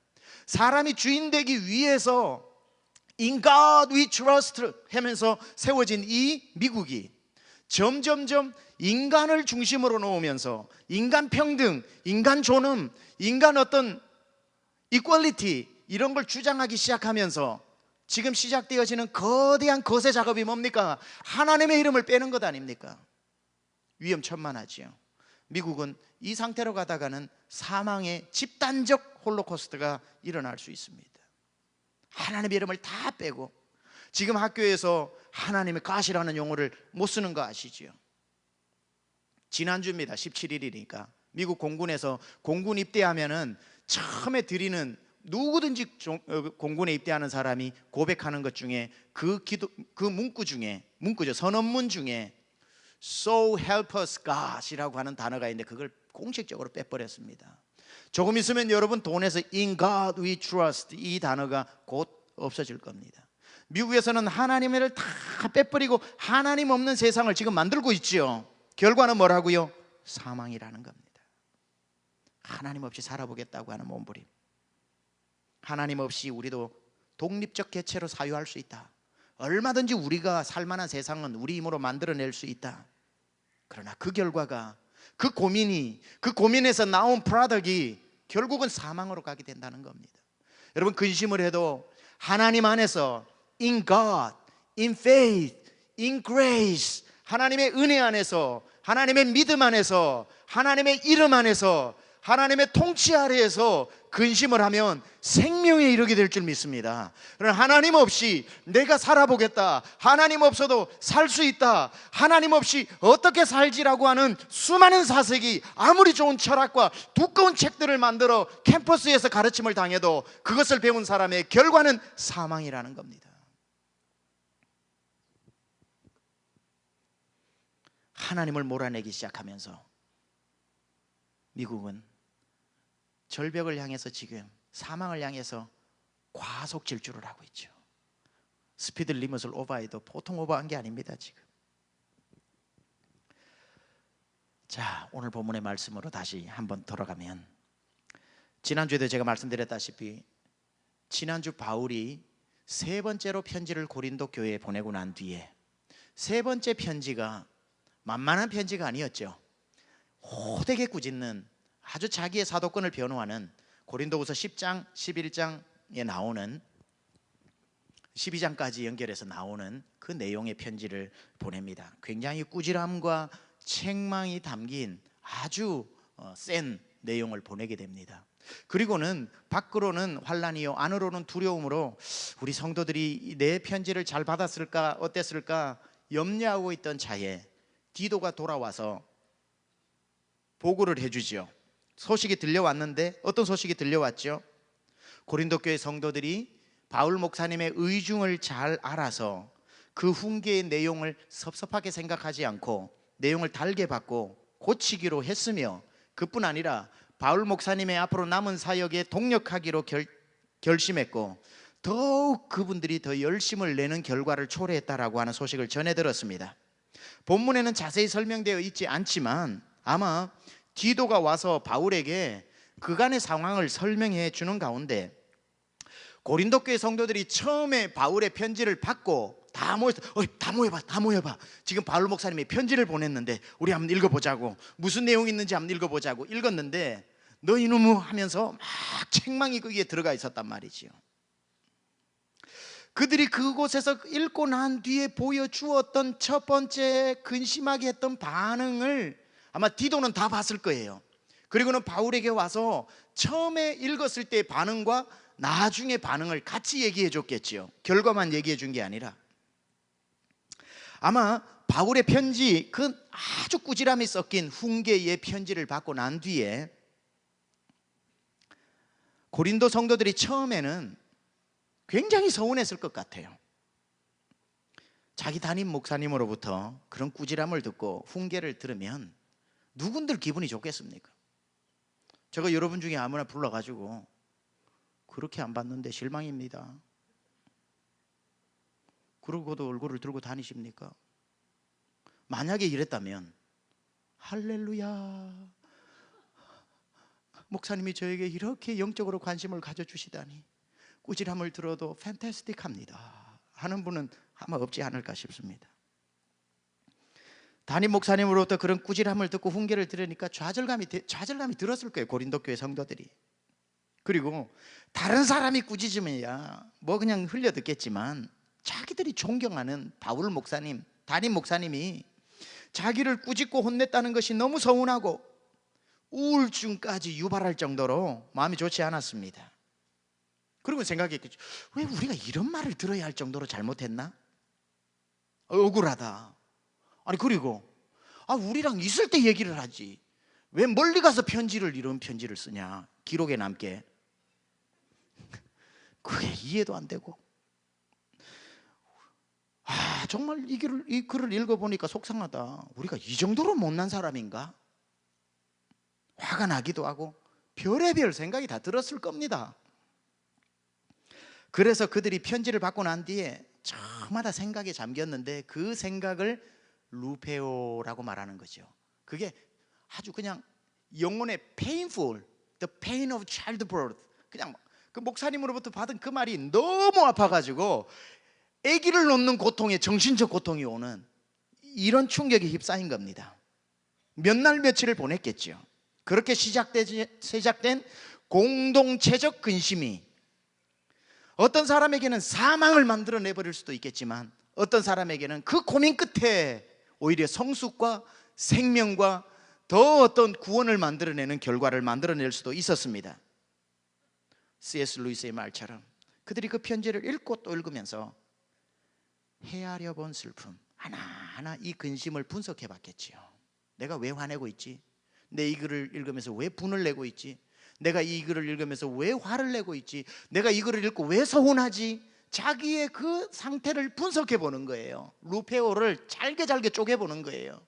사람이 주인 되기 위해서 In God we trust 하면서 세워진 이 미국이 점점점 인간을 중심으로 놓으면서 인간 평등, 인간 존엄, 인간 어떤 이퀄리티 이런 걸 주장하기 시작하면서 지금 시작되어지는 거대한 거세 작업이 뭡니까? 하나님의 이름을 빼는 것 아닙니까? 위험천만하지요. 미국은 이 상태로 가다가는 사망의 집단적 홀로코스트가 일어날 수 있습니다. 하나님의 이름을 다 빼고, 지금 학교에서 하나님의 가시라는 용어를 못 쓰는 거 아시지요? 지난주입니다. 17일이니까 미국 공군에서 공군 입대하면은 처음에 드리는, 누구든지 공군에 입대하는 사람이 고백하는 것 중에 그 문구죠. 선언문 중에 So help us God이라고 하는 단어가 있는데 그걸 공식적으로 빼버렸습니다. 조금 있으면 여러분 돈에서 In God we trust 이 단어가 곧 없어질 겁니다. 미국에서는 하나님을 다 빼버리고 하나님 없는 세상을 지금 만들고 있죠. 결과는 뭐라고요? 사망이라는 겁니다. 하나님 없이 살아보겠다고 하는 몸부림. 하나님 없이 우리도 독립적 개체로 사유할 수 있다. 얼마든지 우리가 살만한 세상은 우리 힘으로 만들어낼 수 있다. 그러나 그 결과가, 그 고민에서 나온 프로덕이 결국은 사망으로 가게 된다는 겁니다. 여러분, 근심을 해도 하나님 안에서 In God, in faith, in grace, 하나님의 은혜 안에서, 하나님의 믿음 안에서, 하나님의 이름 안에서, 하나님의 통치 아래에서 근심을 하면 생명에 이르게 될 줄 믿습니다. 그러나 하나님 없이 내가 살아보겠다, 하나님 없어도 살 수 있다, 하나님 없이 어떻게 살지라고 하는 수많은 사색이, 아무리 좋은 철학과 두꺼운 책들을 만들어 캠퍼스에서 가르침을 당해도 그것을 배운 사람의 결과는 사망이라는 겁니다. 하나님을 몰아내기 시작하면서 미국은 절벽을 향해서 지금 사망을 향해서 과속 질주를 하고 있죠. 스피드 리밋을 오버해도 보통 오버한 게 아닙니다. 지금. 자, 오늘 본문의 말씀으로 다시 한번 돌아가면, 지난주에도 제가 말씀드렸다시피 지난주 바울이 세 번째로 편지를 고린도 교회에 보내고 난 뒤에 세 번째 편지가 만만한 편지가 아니었죠. 호되게 꾸짖는, 아주 자기의 사도권을 변호하는 고린도후서 10장, 11장에 나오는 12장까지 연결해서 나오는 그 내용의 편지를 보냅니다. 굉장히 꾸지람과 책망이 담긴 아주 센 내용을 보내게 됩니다. 그리고는 밖으로는 환난이요 안으로는 두려움으로 우리 성도들이 내 편지를 잘 받았을까 어땠을까 염려하고 있던 차에 디도가 돌아와서 보고를 해주죠. 소식이 들려왔는데 어떤 소식이 들려왔죠? 고린도 교회 성도들이 바울 목사님의 의중을 잘 알아서 그 훈계의 내용을 섭섭하게 생각하지 않고 내용을 달게 받고 고치기로 했으며, 그뿐 아니라 바울 목사님의 앞으로 남은 사역에 동력하기로 결심했고 더욱 그분들이 더 열심을 내는 결과를 초래했다라고 하는 소식을 전해 들었습니다. 본문에는 자세히 설명되어 있지 않지만 아마 디도가 와서 바울에게 그간의 상황을 설명해 주는 가운데 고린도 교회 성도들이 처음에 바울의 편지를 받고 다 모여봐. 지금 바울 목사님이 편지를 보냈는데 우리 한번 읽어보자고, 무슨 내용이 있는지 한번 읽어보자고 읽었는데 너 이놈의 하면서 막 책망이 거기에 들어가 있었단 말이지요. 그들이 그곳에서 읽고 난 뒤에 보여주었던 첫 번째 근심하게 했던 반응을 아마 디도는 다 봤을 거예요. 그리고는 바울에게 와서 처음에 읽었을 때의 반응과 나중에 반응을 같이 얘기해 줬겠지요. 결과만 얘기해 준 게 아니라. 아마 바울의 편지, 그 아주 꾸지람이 섞인 훈계의 편지를 받고 난 뒤에 고린도 성도들이 처음에는 굉장히 서운했을 것 같아요. 자기 담임 목사님으로부터 그런 꾸지람을 듣고 훈계를 들으면 누군들 기분이 좋겠습니까? 제가 여러분 중에 아무나 불러가지고 그렇게 안 봤는데 실망입니다, 그러고도 얼굴을 들고 다니십니까? 만약에 이랬다면 할렐루야, 목사님이 저에게 이렇게 영적으로 관심을 가져주시다니 꾸지람을 들어도 팬타스틱합니다 하는 분은 아마 없지 않을까 싶습니다. 담임 목사님으로부터 그런 꾸지람을 듣고 훈계를 들으니까 좌절감이 들었을 거예요, 고린도 교회 성도들이. 그리고 다른 사람이 꾸짖으면야 뭐 그냥 흘려 듣겠지만 자기들이 존경하는 바울 목사님, 담임 목사님이 자기를 꾸짖고 혼냈다는 것이 너무 서운하고 우울증까지 유발할 정도로 마음이 좋지 않았습니다. 그리고 생각했겠죠. 왜 우리가 이런 말을 들어야 할 정도로 잘못했나? 억울하다. 아니 그리고 우리랑 있을 때 얘기를 하지. 왜 멀리 가서 이런 편지를 쓰냐, 기록에 남게. 그게 이해도 안 되고. 정말 이 글을 읽어보니까 속상하다. 우리가 이 정도로 못난 사람인가? 화가 나기도 하고 별의별 생각이 다 들었을 겁니다. 그래서 그들이 편지를 받고 난 뒤에 저마다 생각에 잠겼는데 그 생각을 루페오라고 말하는 거죠. 그게 아주 그냥 영혼의 painful, the pain of childbirth. 그냥 그 목사님으로부터 받은 그 말이 너무 아파가지고 아기를 놓는 고통에 정신적 고통이 오는 이런 충격에 휩싸인 겁니다. 몇 날 며칠을 보냈겠죠. 그렇게 시작된 공동체적 근심이 어떤 사람에게는 사망을 만들어내버릴 수도 있겠지만 어떤 사람에게는 그 고민 끝에 오히려 성숙과 생명과 더 어떤 구원을 만들어내는 결과를 만들어낼 수도 있었습니다. C.S. 루이스의 말처럼 그들이 그 편지를 읽고 또 읽으면서 헤아려 본 슬픔 하나하나 이 근심을 분석해 봤겠지요. 내가 왜 화내고 있지? 내 이 글을 읽으면서 왜 분을 내고 있지? 내가 이 글을 읽으면서 왜 화를 내고 있지? 내가 이 글을 읽고 왜 서운하지? 자기의 그 상태를 분석해 보는 거예요. 루페오를 잘게 쪼개 보는 거예요.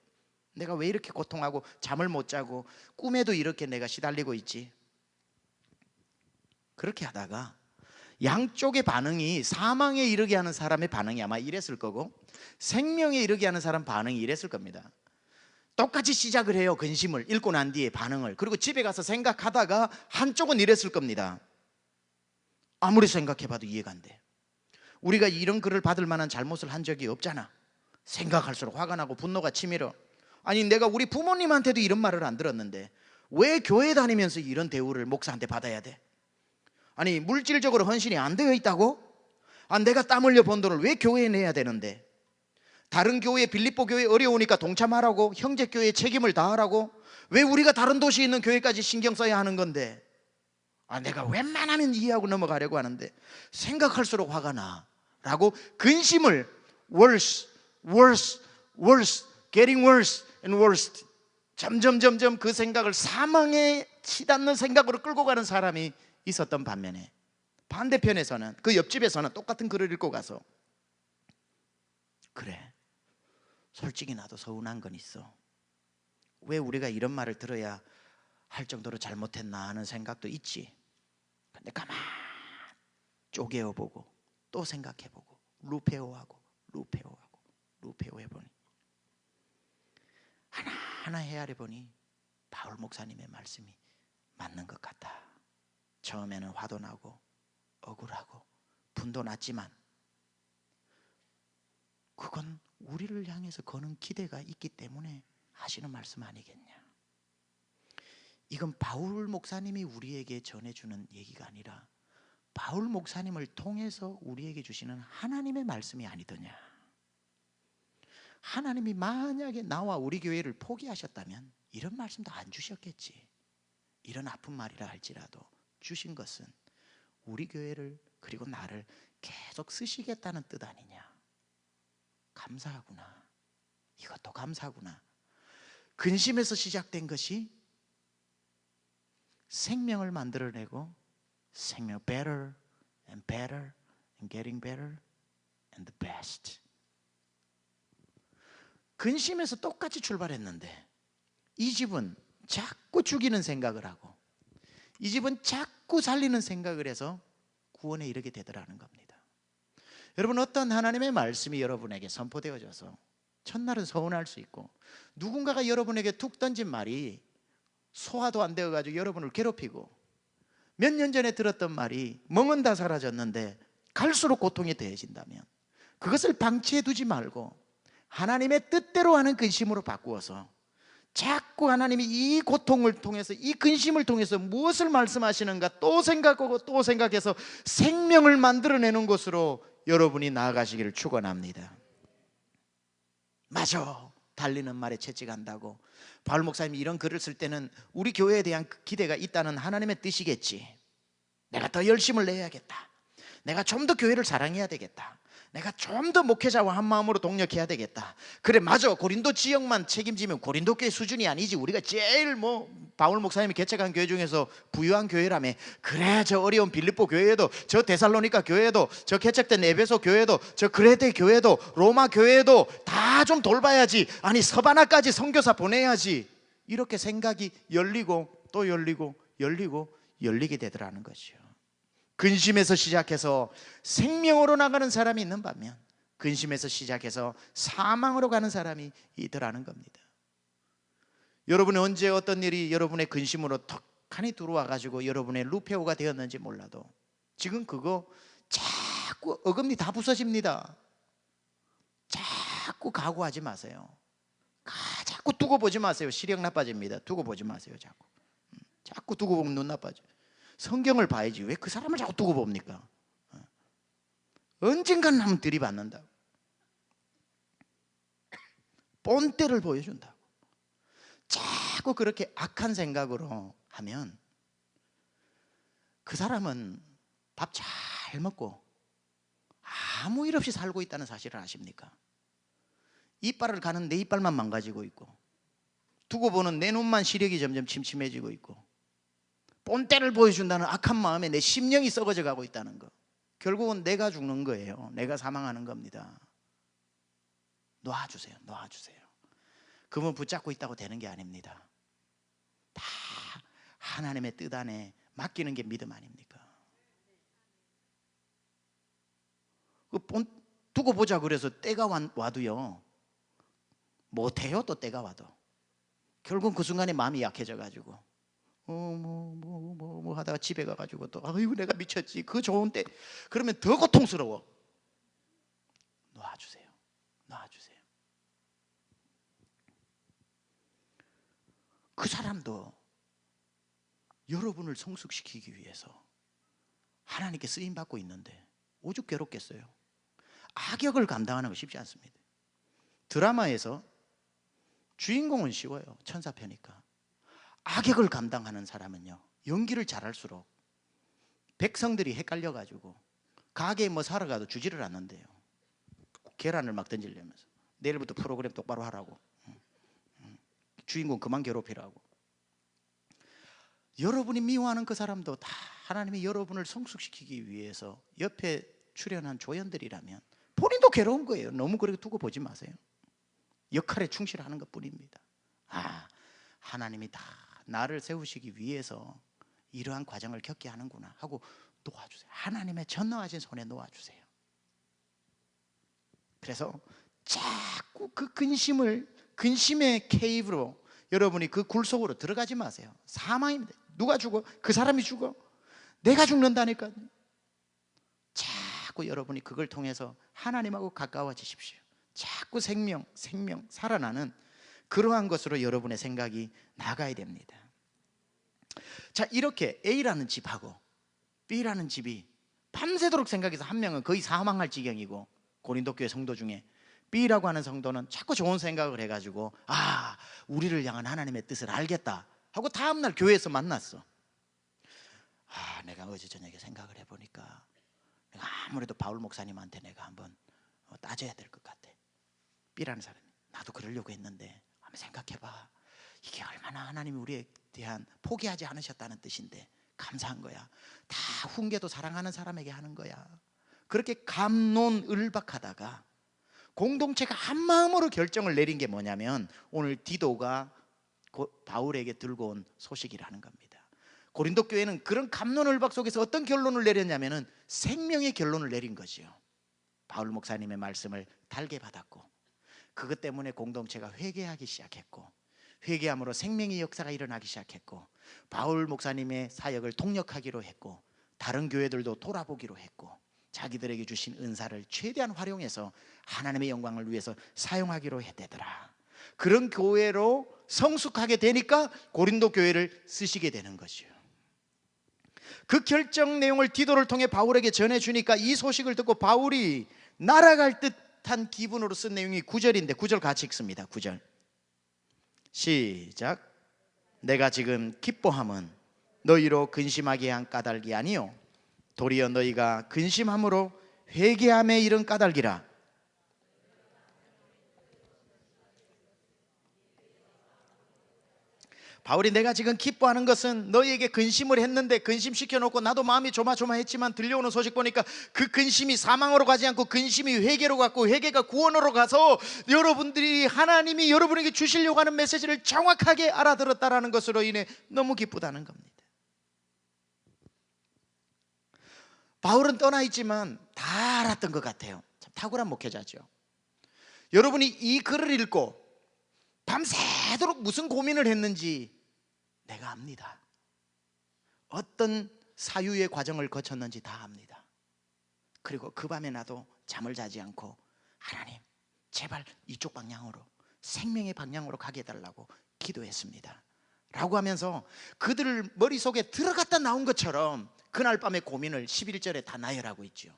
내가 왜 이렇게 고통하고 잠을 못 자고 꿈에도 이렇게 내가 시달리고 있지? 그렇게 하다가 양쪽의 반응이 사망에 이르게 하는 사람의 반응이 아마 이랬을 거고 생명에 이르게 하는 사람 반응이 이랬을 겁니다. 똑같이 시작을 해요. 근심을 읽고 난 뒤에 반응을. 그리고 집에 가서 생각하다가 한쪽은 이랬을 겁니다. 아무리 생각해봐도 이해가 안 돼. 우리가 이런 글을 받을 만한 잘못을 한 적이 없잖아. 생각할수록 화가 나고 분노가 치밀어. 아니 내가 우리 부모님한테도 이런 말을 안 들었는데 왜 교회 다니면서 이런 대우를 목사한테 받아야 돼? 아니 물질적으로 헌신이 안 되어 있다고? 내가 땀 흘려 번 돈을 왜 교회에 내야 되는데? 다른 교회, 빌립보 교회 어려우니까 동참하라고, 형제 교회에 책임을 다하라고, 왜 우리가 다른 도시에 있는 교회까지 신경 써야 하는 건데? 내가 웬만하면 이해하고 넘어가려고 하는데 생각할수록 화가 나 라고 근심을 worse, getting worse and worse, 점점 그 생각을 사망에 치닫는 생각으로 끌고 가는 사람이 있었던 반면에 반대편에서는 그 옆집에서는 똑같은 글을 읽고 가서 그래, 솔직히 나도 서운한 건 있어. 왜 우리가 이런 말을 들어야 할 정도로 잘못했나 하는 생각도 있지. 근데 가만 쪼개어보고 또 생각해보고 루페오하고 해보니 하나하나 헤아려보니 바울 목사님의 말씀이 맞는 것 같다. 처음에는 화도 나고 억울하고 분도 났지만 그건 우리를 향해서 거는 기대가 있기 때문에 하시는 말씀 아니겠냐. 이건 바울 목사님이 우리에게 전해주는 얘기가 아니라 바울 목사님을 통해서 우리에게 주시는 하나님의 말씀이 아니더냐. 하나님이 만약에 나와 우리 교회를 포기하셨다면 이런 말씀도 안 주셨겠지. 이런 아픈 말이라 할지라도 주신 것은 우리 교회를 그리고 나를 계속 쓰시겠다는 뜻 아니냐. 감사하구나. 이것도 감사하구나. 근심에서 시작된 것이 생명을 만들어내고 생명 better and better and getting better and the best. 근심에서 똑같이 출발했는데 이 집은 자꾸 죽이는 생각을 하고 이 집은 자꾸 살리는 생각을 해서 구원에 이르게 되더라는 겁니다. 여러분, 어떤 하나님의 말씀이 여러분에게 선포되어져서 첫날은 서운할 수 있고 누군가가 여러분에게 툭 던진 말이 소화도 안 되어가지고 여러분을 괴롭히고 몇 년 전에 들었던 말이 멍은 다 사라졌는데 갈수록 고통이 더해진다면 그것을 방치해 두지 말고 하나님의 뜻대로 하는 근심으로 바꾸어서 자꾸 하나님이 이 고통을 통해서 이 근심을 통해서 무엇을 말씀하시는가 또 생각하고 또 생각해서 생명을 만들어내는 곳으로 여러분이 나아가시기를 축원합니다. 맞아, 달리는 말에 채찍한다고. 바울 목사님이 이런 글을 쓸 때는 우리 교회에 대한 기대가 있다는 하나님의 뜻이겠지. 내가 더 열심을 내야겠다. 내가 좀 더 교회를 사랑해야 되겠다. 내가 좀 더 목회자와 한 마음으로 동력해야 되겠다. 그래, 맞아. 고린도 지역만 책임지면 고린도 교회 수준이 아니지. 우리가 제일 바울 목사님이 개척한 교회 중에서 부유한 교회라며. 그래, 저 어려운 빌립보 교회에도, 저 데살로니가 교회에도, 저 개척된 에베소 교회도, 저 그레데 교회도, 로마 교회도 다 좀 돌봐야지. 아니, 서바나까지 선교사 보내야지. 이렇게 생각이 열리고 또 열리고 열리게 되더라는 것이요. 근심에서 시작해서 생명으로 나가는 사람이 있는 반면 근심에서 시작해서 사망으로 가는 사람이 있더라는 겁니다. 여러분은 언제 어떤 일이 여러분의 근심으로 턱하니 들어와 가지고 여러분의 루페오가 되었는지 몰라도 지금 그거 자꾸 어금니 다 부서집니다. 자꾸 각오하지 마세요. 자꾸 두고 보지 마세요. 시력 나빠집니다. 두고 보지 마세요. 자꾸 두고 보면 눈 나빠져. 성경을 봐야지. 왜 그 사람을 자꾸 두고 봅니까? 언젠간 하면 들이받는다고. 본때를 보여준다고. 자꾸 그렇게 악한 생각으로 하면 그 사람은 밥 잘 먹고 아무 일 없이 살고 있다는 사실을 아십니까? 이빨을 가는 내 이빨만 망가지고 있고 두고 보는 내 눈만 시력이 점점 침침해지고 있고 본때를 보여준다는 악한 마음에 내 심령이 썩어져 가고 있다는 거. 결국은 내가 죽는 거예요. 내가 사망하는 겁니다. 놓아주세요. 놓아주세요. 그분 붙잡고 있다고 되는 게 아닙니다. 다 하나님의 뜻 안에 맡기는 게 믿음 아닙니까? 두고 보자 그래서 때가 와도요 못해요. 또 때가 와도 결국 그 순간에 마음이 약해져 가지고 하다가 집에 가가지고 또 아이고 내가 미쳤지. 그 좋은 때 그러면 더 고통스러워. 놓아주세요. 놓아주세요. 그 사람도 여러분을 성숙시키기 위해서 하나님께 쓰임받고 있는데 오죽 괴롭겠어요. 악역을 감당하는 거 쉽지 않습니다. 드라마에서 주인공은 쉬워요. 천사편이니까. 악역을 감당하는 사람은요 연기를 잘할수록 백성들이 헷갈려가지고 가게에 살아가도 주지를 않는데요. 계란을 막 던지려면서 내일부터 프로그램 똑바로 하라고, 주인공 그만 괴롭히라고. 여러분이 미워하는 그 사람도 다 하나님이 여러분을 성숙시키기 위해서 옆에 출연한 조연들이라면 본인도 괴로운 거예요. 너무 그렇게 두고 보지 마세요. 역할에 충실하는 것뿐입니다. 하나님이 다 나를 세우시기 위해서 이러한 과정을 겪게 하는구나 하고 놓아주세요. 하나님의 전능하신 손에 놓아주세요. 그래서 자꾸 그 근심의 케이브로 여러분이 그 굴 속으로 들어가지 마세요. 사망입니다. 누가 죽어? 그 사람이 죽어? 내가 죽는다니까요. 자꾸 여러분이 그걸 통해서 하나님하고 가까워지십시오. 자꾸 생명 살아나는 그러한 것으로 여러분의 생각이 나가야 됩니다. 자, 이렇게 A라는 집하고 B라는 집이 밤새도록 생각해서 한 명은 거의 사망할 지경이고 고린도 교회 성도 중에 B라고 하는 성도는 자꾸 좋은 생각을 해가지고 우리를 향한 하나님의 뜻을 알겠다 하고 다음날 교회에서 만났어. 내가 어제 저녁에 생각을 해보니까 내가 아무래도 바울 목사님한테 내가 한번 따져야 될 것 같아. B라는 사람이 나도 그러려고 했는데 한번 생각해봐. 이게 얼마나 하나님이 우리에 대한 포기하지 않으셨다는 뜻인데 감사한 거야. 다 훈계도 사랑하는 사람에게 하는 거야. 그렇게 갑론을박하다가 공동체가 한마음으로 결정을 내린 게 뭐냐면 오늘 디도가 바울에게 들고 온 소식이라는 겁니다. 고린도 교회는 그런 갑론을박 속에서 어떤 결론을 내렸냐면은 생명의 결론을 내린 거지요. 바울 목사님의 말씀을 달게 받았고 그것 때문에 공동체가 회개하기 시작했고 회개함으로 생명의 역사가 일어나기 시작했고 바울 목사님의 사역을 동력하기로 했고 다른 교회들도 돌아보기로 했고 자기들에게 주신 은사를 최대한 활용해서 하나님의 영광을 위해서 사용하기로 했대더라. 그런 교회로 성숙하게 되니까 고린도 교회를 쓰시게 되는 것이요. 그 결정 내용을 디도를 통해 바울에게 전해주니까 이 소식을 듣고 바울이 날아갈 듯한 기분으로 쓴 내용이 9절인데 9절 같이 읽습니다. 9절 시작. 내가 지금 기뻐함은 너희로 근심하게 한 까닭이 아니요 도리어 너희가 근심함으로 회개함에 이른 까닭이라. 바울이 내가 지금 기뻐하는 것은 너희에게 근심을 했는데 근심시켜 놓고 나도 마음이 조마조마했지만 들려오는 소식 보니까 그 근심이 사망으로 가지 않고 근심이 회개로 갔고 회개가 구원으로 가서 여러분들이 하나님이 여러분에게 주시려고 하는 메시지를 정확하게 알아들었다라는 것으로 인해 너무 기쁘다는 겁니다. 바울은 떠나 있지만 다 알았던 것 같아요. 참 탁월한 목회자죠. 여러분이 이 글을 읽고 밤새도록 무슨 고민을 했는지 내가 압니다. 어떤 사유의 과정을 거쳤는지 다 압니다. 그리고 그 밤에 나도 잠을 자지 않고 하나님 제발 이쪽 방향으로 생명의 방향으로 가게 해달라고 기도했습니다 라고 하면서 그들 머릿속에 들어갔다 나온 것처럼 그날 밤의 고민을 11절에 다 나열하고 있죠.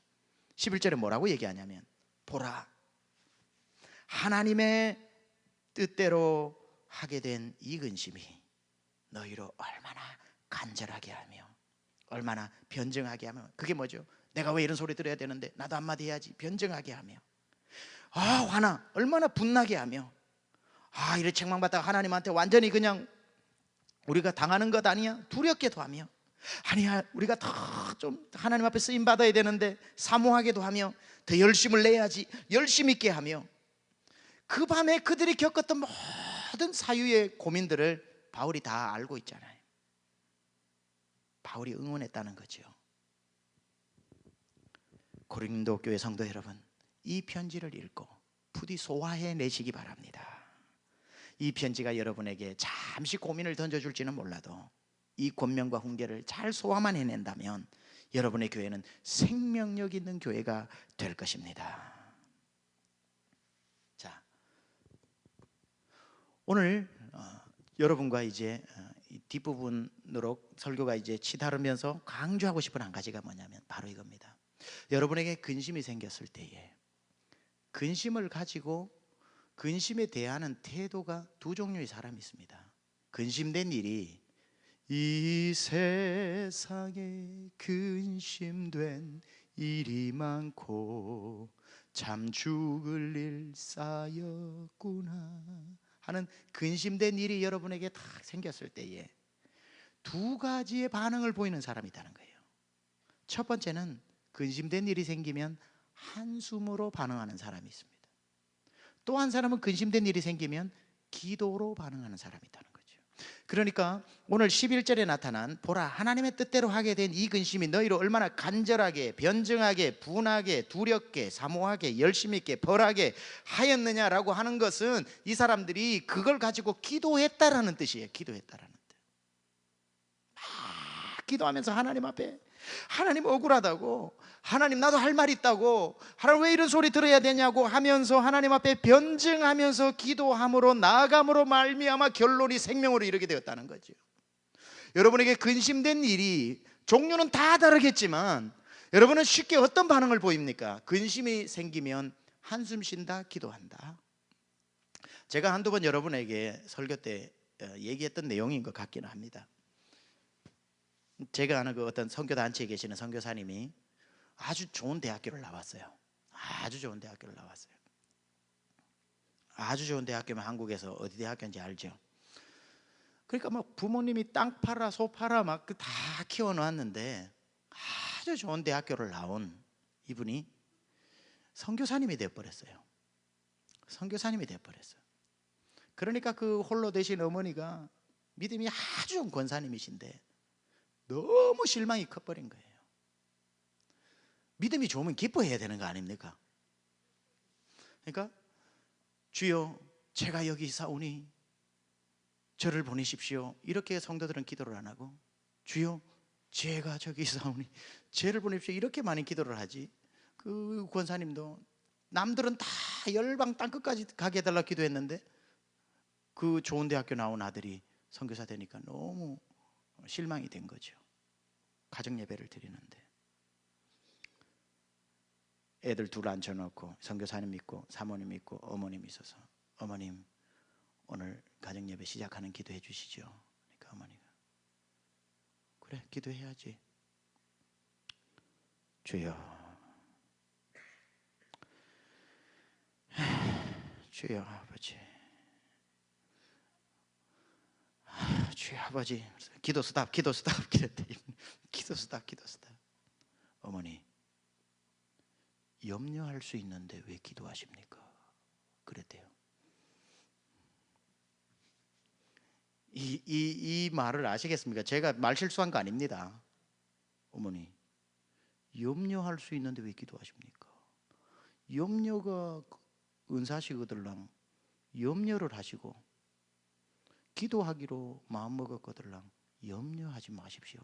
11절에 뭐라고 얘기하냐면 보라 하나님의 뜻대로 하게 된 이 근심이 너희로 얼마나 간절하게 하며 얼마나 변증하게 하며, 그게 뭐죠? 내가 왜 이런 소리 들어야 되는데 나도 한마디 해야지. 변증하게 하며, 화나 얼마나 분나게 하며, 이래 책망받다가 하나님한테 완전히 그냥 우리가 당하는 것 아니야? 두렵게도 하며, 아니야 우리가 더 좀 하나님 앞에 쓰임 받아야 되는데 사모하게도 하며, 더 열심을 내야지 열심 있게 하며, 그 밤에 그들이 겪었던 모든 사유의 고민들을 바울이 다 알고 있잖아요. 바울이 응원했다는 거죠. 고린도 교회 성도 여러분, 이 편지를 읽고 부디 소화해 내시기 바랍니다. 이 편지가 여러분에게 잠시 고민을 던져줄지는 몰라도 이 권면과 훈계를 잘 소화만 해낸다면 여러분의 교회는 생명력 있는 교회가 될 것입니다. 자, 오늘 여러분과 이제 뒷부분으로 설교가 이제 치달으면서 강조하고 싶은 한 가지가 뭐냐면 바로 이겁니다. 여러분에게 근심이 생겼을 때에 근심을 가지고 근심에 대하는 태도가 두 종류의 사람이 있습니다. 근심된 일이 이 세상에 근심된 일이 많고 참 죽을 일 쌓였구나 하는 근심된 일이 여러분에게 딱 생겼을 때에 두 가지의 반응을 보이는 사람이 있다는 거예요. 첫 번째는 근심된 일이 생기면 한숨으로 반응하는 사람이 있습니다. 또 한 사람은 근심된 일이 생기면 기도로 반응하는 사람이 있다는 거죠. 그러니까 오늘 11절에 나타난 보라 하나님의 뜻대로 하게 된 이 근심이 너희로 얼마나 간절하게 변증하게 분하게 두렵게 사모하게 열심 있게 벌하게 하였느냐라고 하는 것은 이 사람들이 그걸 가지고 기도했다라는 뜻이에요. 기도했다라는 뜻. 막 기도하면서 하나님 앞에 하나님 억울하다고, 하나님 나도 할 말 있다고, 하나님 왜 이런 소리 들어야 되냐고 하면서 하나님 앞에 변증하면서 기도함으로 나아감으로 말미암아 결론이 생명으로 이르게 되었다는 거죠. 여러분에게 근심된 일이 종류는 다 다르겠지만 여러분은 쉽게 어떤 반응을 보입니까? 근심이 생기면 한숨 쉰다, 기도한다. 제가 한두 번 여러분에게 설교 때 얘기했던 내용인 것 같기는 합니다. 제가 아는 그 어떤 선교단체에 계시는 선교사님이 아주 좋은 대학교를 나왔어요. 아주 좋은 대학교를 나왔어요. 아주 좋은 대학교면 한국에서 어디 대학교인지 알죠? 그러니까 막 부모님이 땅 팔아 소 팔아 막 다 키워놨는데 아주 좋은 대학교를 나온 이분이 선교사님이 되어버렸어요. 선교사님이 되어버렸어요. 그러니까 그 홀로 되신 어머니가 믿음이 아주 좋은 권사님이신데 너무 실망이 커버린 거예요. 믿음이 좋으면 기뻐해야 되는 거 아닙니까? 그러니까 주여 제가 여기 있사오니 저를 보내십시오 이렇게 성도들은 기도를 안 하고 주여 제가 저기 있사오니 저를 보내십시오 이렇게 많이 기도를 하지, 그 권사님도 남들은 다 열방 땅끝까지 가게 해달라고 기도했는데 그 좋은 대학교 나온 아들이 선교사 되니까 너무 실망이 된 거죠. 가정 예배를 드리는데 애들 둘 앉혀놓고 선교사님 있고 사모님 있고 어머님 있어서 어머님 오늘 가정 예배 시작하는 기도해 주시죠. 그러니까 어머니가 그래 기도해야지. 주여 주여 아버지, 주여 아버지. 기도 스탑, 기도 스탑, 기도 스탑, 기도 스탑. 어머니, 염려할 수 있는데 왜 기도하십니까? 그랬대요. 이 말을 아시겠습니까? 제가 말 실수한 거 아닙니다. 어머니, 염려할 수 있는데 왜 기도하십니까? 염려가 은사시거들랑 염려를 하시고 기도하기로 마음먹었거들랑 염려하지 마십시오.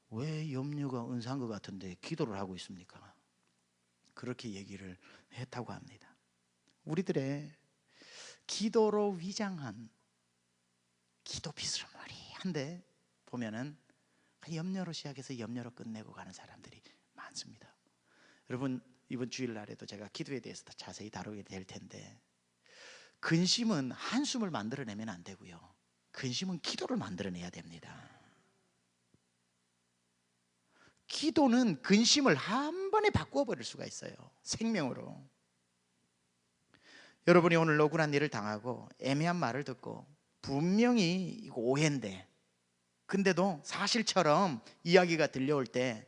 왜 염려가 은사한 것 같은데 기도를 하고 있습니까? 그렇게 얘기를 했다고 합니다. 우리들의 기도로 위장한 기도 비스무리한데 보면은 염려로 시작해서 염려로 끝내고 가는 사람들이 많습니다. 여러분, 이번 주일날에도 제가 기도에 대해서 더 자세히 다루게 될 텐데, 근심은 한숨을 만들어내면 안 되고요, 근심은 기도를 만들어내야 됩니다. 기도는 근심을 한 번에 바꾸어 버릴 수가 있어요. 생명으로. 여러분이 오늘 억울한 일을 당하고 애매한 말을 듣고 분명히 이거 오해인데, 근데도 사실처럼 이야기가 들려올 때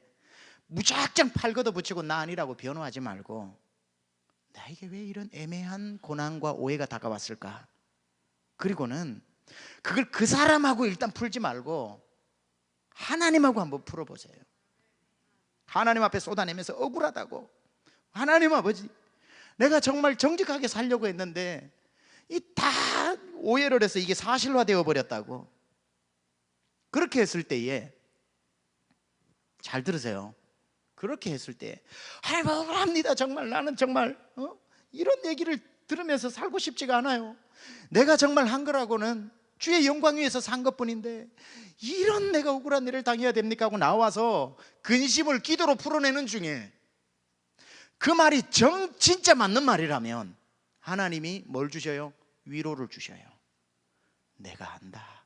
무작정 팔 걷어붙이고 나 아니라고 변호하지 말고, 나에게 왜 이런 애매한 고난과 오해가 다가왔을까? 그리고는 그걸 그 사람하고 일단 풀지 말고 하나님하고 한번 풀어보세요. 하나님 앞에 쏟아내면서 억울하다고, 하나님 아버지, 내가 정말 정직하게 살려고 했는데 이 다 오해를 해서 이게 사실화되어 버렸다고. 그렇게 했을 때에, 잘 들으세요, 그렇게 했을 때 하나님 억울합니다. 정말 나는 정말 이런 얘기를 들으면서 살고 싶지가 않아요. 내가 정말 한 거라고는 주의 영광 위해서 산 것뿐인데 이런 내가 억울한 일을 당해야 됩니까? 하고 나와서 근심을 기도로 풀어내는 중에 그 말이 진짜 맞는 말이라면 하나님이 뭘 주셔요? 위로를 주셔요. 내가 안다,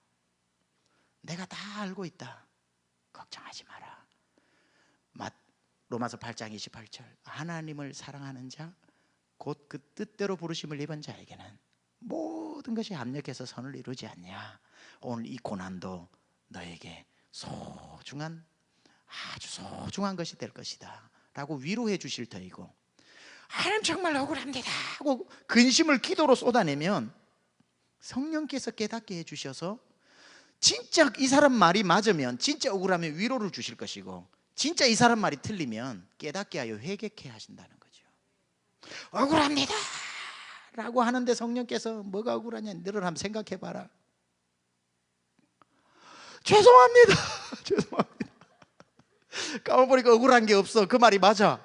내가 다 알고 있다, 걱정하지 마라. 로마서 8장 28절, 하나님을 사랑하는 자 곧 그 뜻대로 부르심을 입은 자에게는 모든 것이 합력해서 선을 이루지 않냐. 오늘 이 고난도 너에게 소중한, 아주 소중한 것이 될 것이다 라고 위로해 주실 터이고, 하나님 정말 억울합니다 하고 근심을 기도로 쏟아내면 성령께서 깨닫게 해주셔서 진짜 이 사람 말이 맞으면, 진짜 억울하면 위로를 주실 것이고, 진짜 이 사람 말이 틀리면 깨닫게 하여 회개케 하신다는 거죠. 억울합니다 라고 하는데 성령께서 뭐가 억울하냐, 너를 한번 생각해 봐라. 죄송합니다 죄송합니다. 까먹으니까 억울한 게 없어. 그 말이 맞아.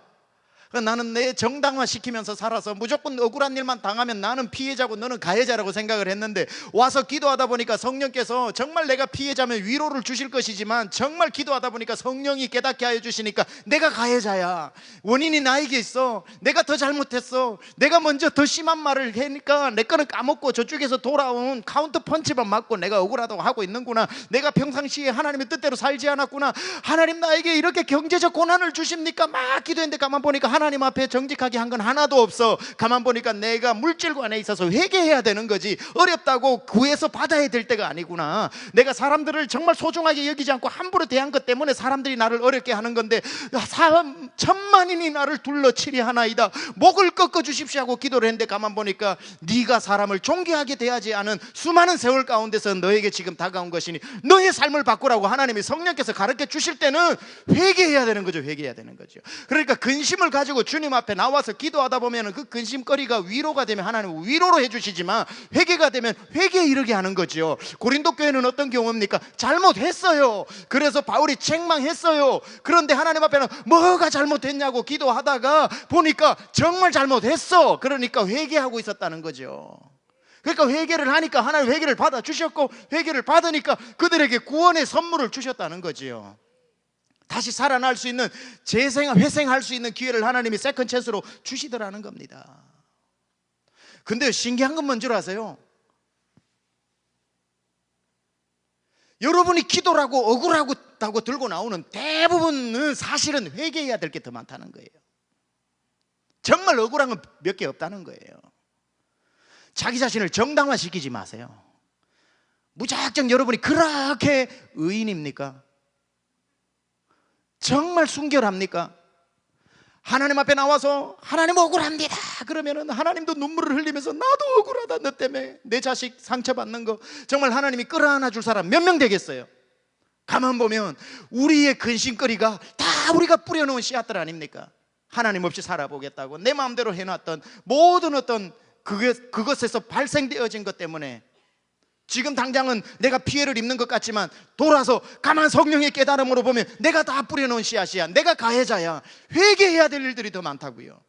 나는 내 정당화 시키면서 살아서 무조건 억울한 일만 당하면 나는 피해자고 너는 가해자라고 생각을 했는데, 와서 기도하다 보니까 성령께서 정말 내가 피해자면 위로를 주실 것이지만, 정말 기도하다 보니까 성령이 깨닫게 하여 주시니까 내가 가해자야. 원인이 나에게 있어. 내가 더 잘못했어. 내가 먼저 더 심한 말을 하니까 내 거는 까먹고 저쪽에서 돌아온 카운터 펀치만 맞고 내가 억울하다고 하고 있는구나. 내가 평상시에 하나님의 뜻대로 살지 않았구나. 하나님 나에게 이렇게 경제적 고난을 주십니까? 막 기도했는데 가만 보니까 하나님 앞에 정직하게 한 건 하나도 없어. 가만 보니까 내가 물질관에 있어서 회개해야 되는 거지, 어렵다고 구해서 받아야 될 때가 아니구나. 내가 사람들을 정말 소중하게 여기지 않고 함부로 대한 것 때문에 사람들이 나를 어렵게 하는 건데, 사람 천만인이 나를 둘러치리 하나이다. 목을 꺾어 주십시오 하고 기도를 했는데, 가만 보니까 네가 사람을 존귀하게 대하지 않은 수많은 세월 가운데서 너에게 지금 다가온 것이니 너의 삶을 바꾸라고 하나님이 성령께서 가르쳐 주실 때는 회개해야 되는 거죠. 회개해야 되는 거죠. 그러니까 근심을 가지고 주님 앞에 나와서 기도하다 보면 그 근심거리가 위로가 되면 하나님 위로로 해주시지만, 회개가 되면 회개에 이르게 하는 거죠. 고린도 교회는 어떤 경우입니까? 잘못했어요. 그래서 바울이 책망했어요. 그런데 하나님 앞에는 뭐가 잘못했냐고 기도하다가 보니까 정말 잘못했어. 그러니까 회개하고 있었다는 거죠. 그러니까 회개를 하니까 하나님 회개를 받아 주셨고, 회개를 받으니까 그들에게 구원의 선물을 주셨다는 거지요. 다시 살아날 수 있는, 회생할 수 있는 기회를 하나님이 세컨 찬스로 주시더라는 겁니다. 근데 신기한 건 뭔지 아세요? 여러분이 기도라고 억울하다고 들고 나오는 대부분은 사실은 회개해야 될 게 더 많다는 거예요. 정말 억울한 건 몇 개 없다는 거예요. 자기 자신을 정당화시키지 마세요. 무작정 여러분이 그렇게 의인입니까? 정말 순결합니까? 하나님 앞에 나와서 하나님 억울합니다 그러면은 하나님도 눈물을 흘리면서 나도 억울하다, 너 때문에 내 자식 상처받는 거 정말 하나님이 끌어안아 줄 사람 몇 명 되겠어요? 가만 보면 우리의 근심거리가 다 우리가 뿌려놓은 씨앗들 아닙니까? 하나님 없이 살아보겠다고 내 마음대로 해놨던 모든 어떤 그것에서 발생되어진 것 때문에 지금 당장은 내가 피해를 입는 것 같지만 돌아서 가만 성령의 깨달음으로 보면 내가 다 뿌려놓은 씨앗이야. 내가 가해자야. 회개해야 될 일들이 더 많다고요.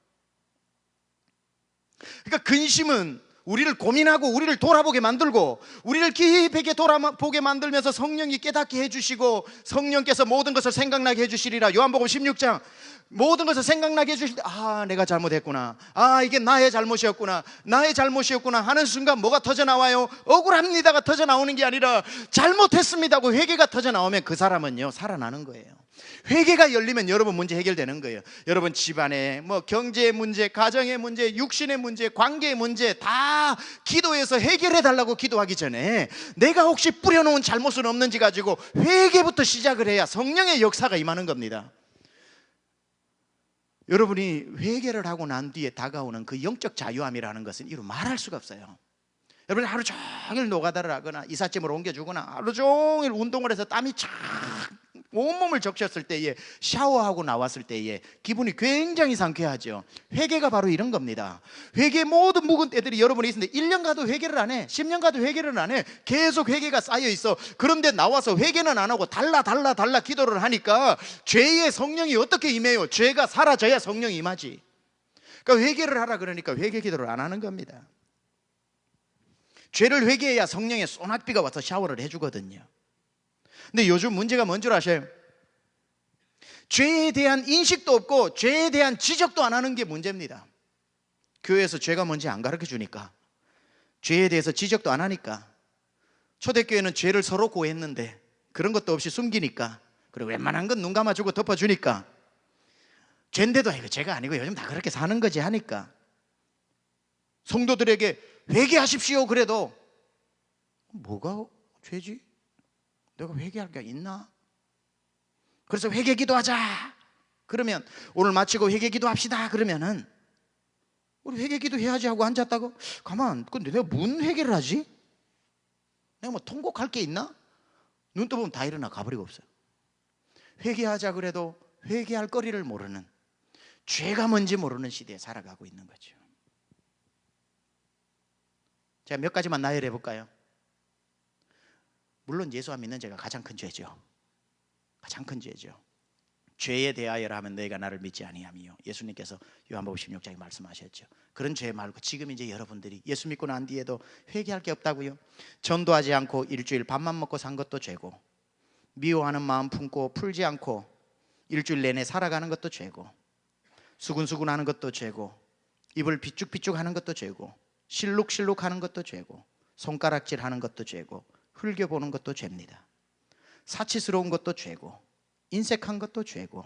그러니까 근심은 우리를 고민하고 우리를 돌아보게 만들고 우리를 깊게 돌아보게 만들면서 성령이 깨닫게 해주시고 성령께서 모든 것을 생각나게 해주시리라. 요한복음 16장 모든 것을 생각나게 해주실 때 내가 잘못했구나, 이게 나의 잘못이었구나, 나의 잘못이었구나 하는 순간 뭐가 터져나와요? 억울합니다가 터져나오는 게 아니라 잘못했습니다고 회개가 터져나오면 그 사람은요 살아나는 거예요. 회개가 열리면 여러분 문제 해결되는 거예요. 여러분 집안의 경제의 문제, 가정의 문제, 육신의 문제, 관계의 문제 다 기도해서 해결해 달라고 기도하기 전에 내가 혹시 뿌려놓은 잘못은 없는지 가지고 회개부터 시작을 해야 성령의 역사가 임하는 겁니다. 여러분이 회개를 하고 난 뒤에 다가오는 그 영적 자유함이라는 것은 이루 말할 수가 없어요. 여러분이 하루 종일 노가다를 하거나 이삿짐을 옮겨주거나 하루 종일 운동을 해서 땀이 쫙 온몸을 적셨을 때에 샤워하고 나왔을 때에 기분이 굉장히 상쾌하죠. 회개가 바로 이런 겁니다. 회개의 모든 묵은 때들이 여러분이 있는데 1년 가도 회개를 안 해, 10년 가도 회개를 안 해. 계속 회개가 쌓여 있어. 그런데 나와서 회개는 안 하고 달라 기도를 하니까 죄의 성령이 어떻게 임해요? 죄가 사라져야 성령이 임하지. 그러니까 회개를 하라 그러니까 회개 기도를 안 하는 겁니다. 죄를 회개해야 성령의 소낙비가 와서 샤워를 해주거든요. 근데 요즘 문제가 뭔 줄 아세요? 죄에 대한 인식도 없고 죄에 대한 지적도 안 하는 게 문제입니다. 교회에서 죄가 뭔지 안 가르쳐 주니까, 죄에 대해서 지적도 안 하니까, 초대교회는 죄를 서로 고했는데 그런 것도 없이 숨기니까, 그리고 웬만한 건 눈 감아주고 덮어주니까, 죄인데도 이거 죄가 아니고 요즘 다 그렇게 사는 거지 하니까 성도들에게 회개하십시오 그래도 뭐가 죄지? 내가 회개할 게 있나? 그래서 회개 기도하자 그러면, 오늘 마치고 회개 기도합시다 그러면은 우리 회개 기도해야지 하고 앉았다고 가만, 근데 내가 뭔 회개를 하지? 내가 통곡할 게 있나? 눈 떠보면 다 일어나 가버리고 없어요. 회개하자 그래도 회개할 거리를 모르는, 죄가 뭔지 모르는 시대에 살아가고 있는 거죠. 제가 몇 가지만 나열해 볼까요? 물론 예수 안 믿는 죄가 가장 큰 죄죠. 가장 큰 죄죠. 죄에 대하여라 하면 너희가 나를 믿지 아니하며, 예수님께서 요한복음 16장에 말씀하셨죠. 그런 죄 말고 지금 이제 여러분들이 예수 믿고 난 뒤에도 회개할 게 없다고요? 전도하지 않고 일주일 밥만 먹고 산 것도 죄고, 미워하는 마음 품고 풀지 않고 일주일 내내 살아가는 것도 죄고, 수근수근 하는 것도 죄고, 입을 비쭉비쭉 하는 것도 죄고, 실룩실룩 하는 것도 죄고, 손가락질 하는 것도 죄고, 흘겨보는 것도 죄입니다. 사치스러운 것도 죄고, 인색한 것도 죄고,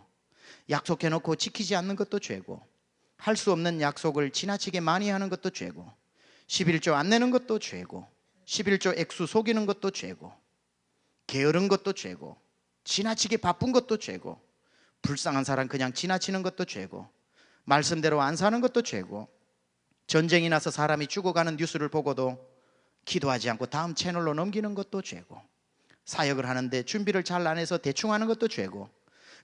약속해놓고 지키지 않는 것도 죄고, 할 수 없는 약속을 지나치게 많이 하는 것도 죄고, 11조 안 내는 것도 죄고, 11조 액수 속이는 것도 죄고, 게으른 것도 죄고, 지나치게 바쁜 것도 죄고, 불쌍한 사람 그냥 지나치는 것도 죄고, 말씀대로 안 사는 것도 죄고, 전쟁이 나서 사람이 죽어가는 뉴스를 보고도 기도하지 않고 다음 채널로 넘기는 것도 죄고, 사역을 하는데 준비를 잘 안 해서 대충 하는 것도 죄고,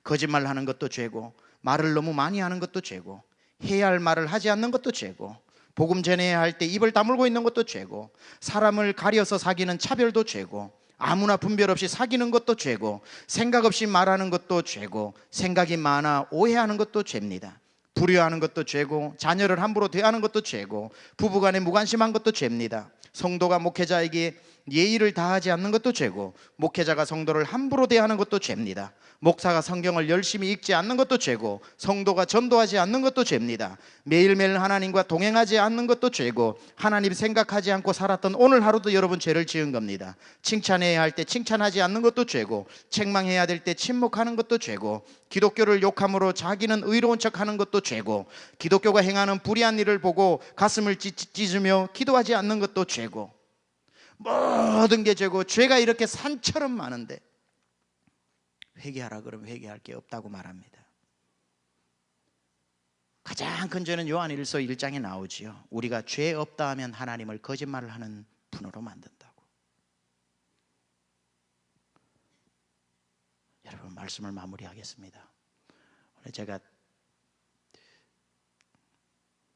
거짓말 하는 것도 죄고, 말을 너무 많이 하는 것도 죄고, 해야 할 말을 하지 않는 것도 죄고, 복음 전해야 할 때 입을 다물고 있는 것도 죄고, 사람을 가려서 사귀는 차별도 죄고, 아무나 분별 없이 사귀는 것도 죄고, 생각 없이 말하는 것도 죄고, 생각이 많아 오해하는 것도 죄입니다. 불효하는 것도 죄고, 자녀를 함부로 대하는 것도 죄고, 부부간에 무관심한 것도 죄입니다. 성도가 목회자에게 예의를 다하지 않는 것도 죄고, 목회자가 성도를 함부로 대하는 것도 죄입니다. 목사가 성경을 열심히 읽지 않는 것도 죄고, 성도가 전도하지 않는 것도 죄입니다. 매일매일 하나님과 동행하지 않는 것도 죄고, 하나님 생각하지 않고 살았던 오늘 하루도 여러분 죄를 지은 겁니다. 칭찬해야 할 때 칭찬하지 않는 것도 죄고, 책망해야 될 때 침묵하는 것도 죄고, 기독교를 욕함으로 자기는 의로운 척하는 것도 죄고, 기독교가 행하는 불의한 일을 보고 가슴을 찢으며 기도하지 않는 것도 죄고, 모든 게 죄고, 죄가 이렇게 산처럼 많은데 회개하라 그러면 회개할 게 없다고 말합니다. 가장 큰 죄는 요한일서 1장에 나오지요. 우리가 죄 없다 하면 하나님을 거짓말을 하는 분으로 만든다고. 여러분, 말씀을 마무리하겠습니다. 오늘 제가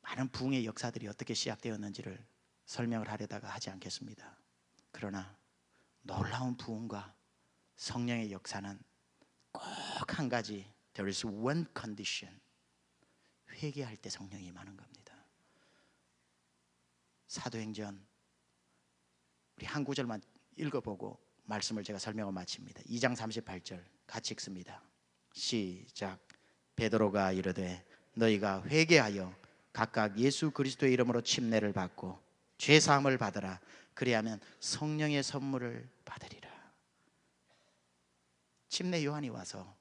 많은 부흥의 역사들이 어떻게 시작되었는지를 설명을 하려다가 하지 않겠습니다. 그러나 놀라운 부흥과 성령의 역사는 꼭 한 가지, there is one condition. 회개할 때 성령이 임하는 겁니다. 사도행전 우리 한 구절만 읽어보고 말씀을 제가 설명을 마칩니다. 2장 38절 같이 읽습니다. 시작. 베드로가 이르되 너희가 회개하여 각각 예수 그리스도의 이름으로 침례를 받고 죄 사함을 받으라. 그리하면 성령의 선물을 받으리라. 침례 요한이 와서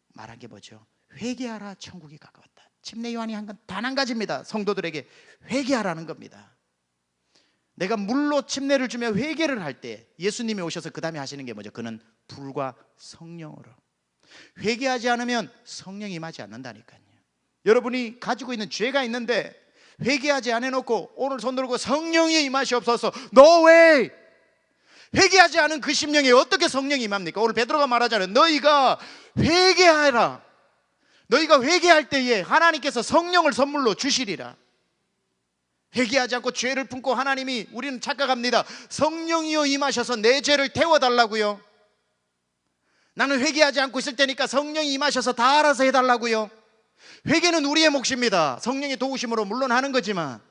말한 게 뭐죠? 회개하라, 천국이 가까웠다. 침례 요한이 한 건 단 한 가지입니다. 성도들에게 회개하라는 겁니다. 내가 물로 침례를 주며 회개를 할 때 예수님이 오셔서 그 다음에 하시는 게 뭐죠? 그는 불과 성령으로. 회개하지 않으면 성령이 임하지 않는다니까요. 여러분이 가지고 있는 죄가 있는데 회개하지 않아놓고 오늘 손 들고 성령이 임하시옵소서, No way! 회개하지 않은 그 심령에 어떻게 성령이 임합니까? 오늘 베드로가 말하잖아요. 너희가 회개하라. 너희가 회개할 때에 하나님께서 성령을 선물로 주시리라. 회개하지 않고 죄를 품고 하나님이, 우리는 착각합니다. 성령이여 임하셔서 내 죄를 태워달라고요. 나는 회개하지 않고 있을 테니까 성령이 임하셔서 다 알아서 해달라고요. 회개는 우리의 몫입니다. 성령의 도우심으로 물론 하는 거지만,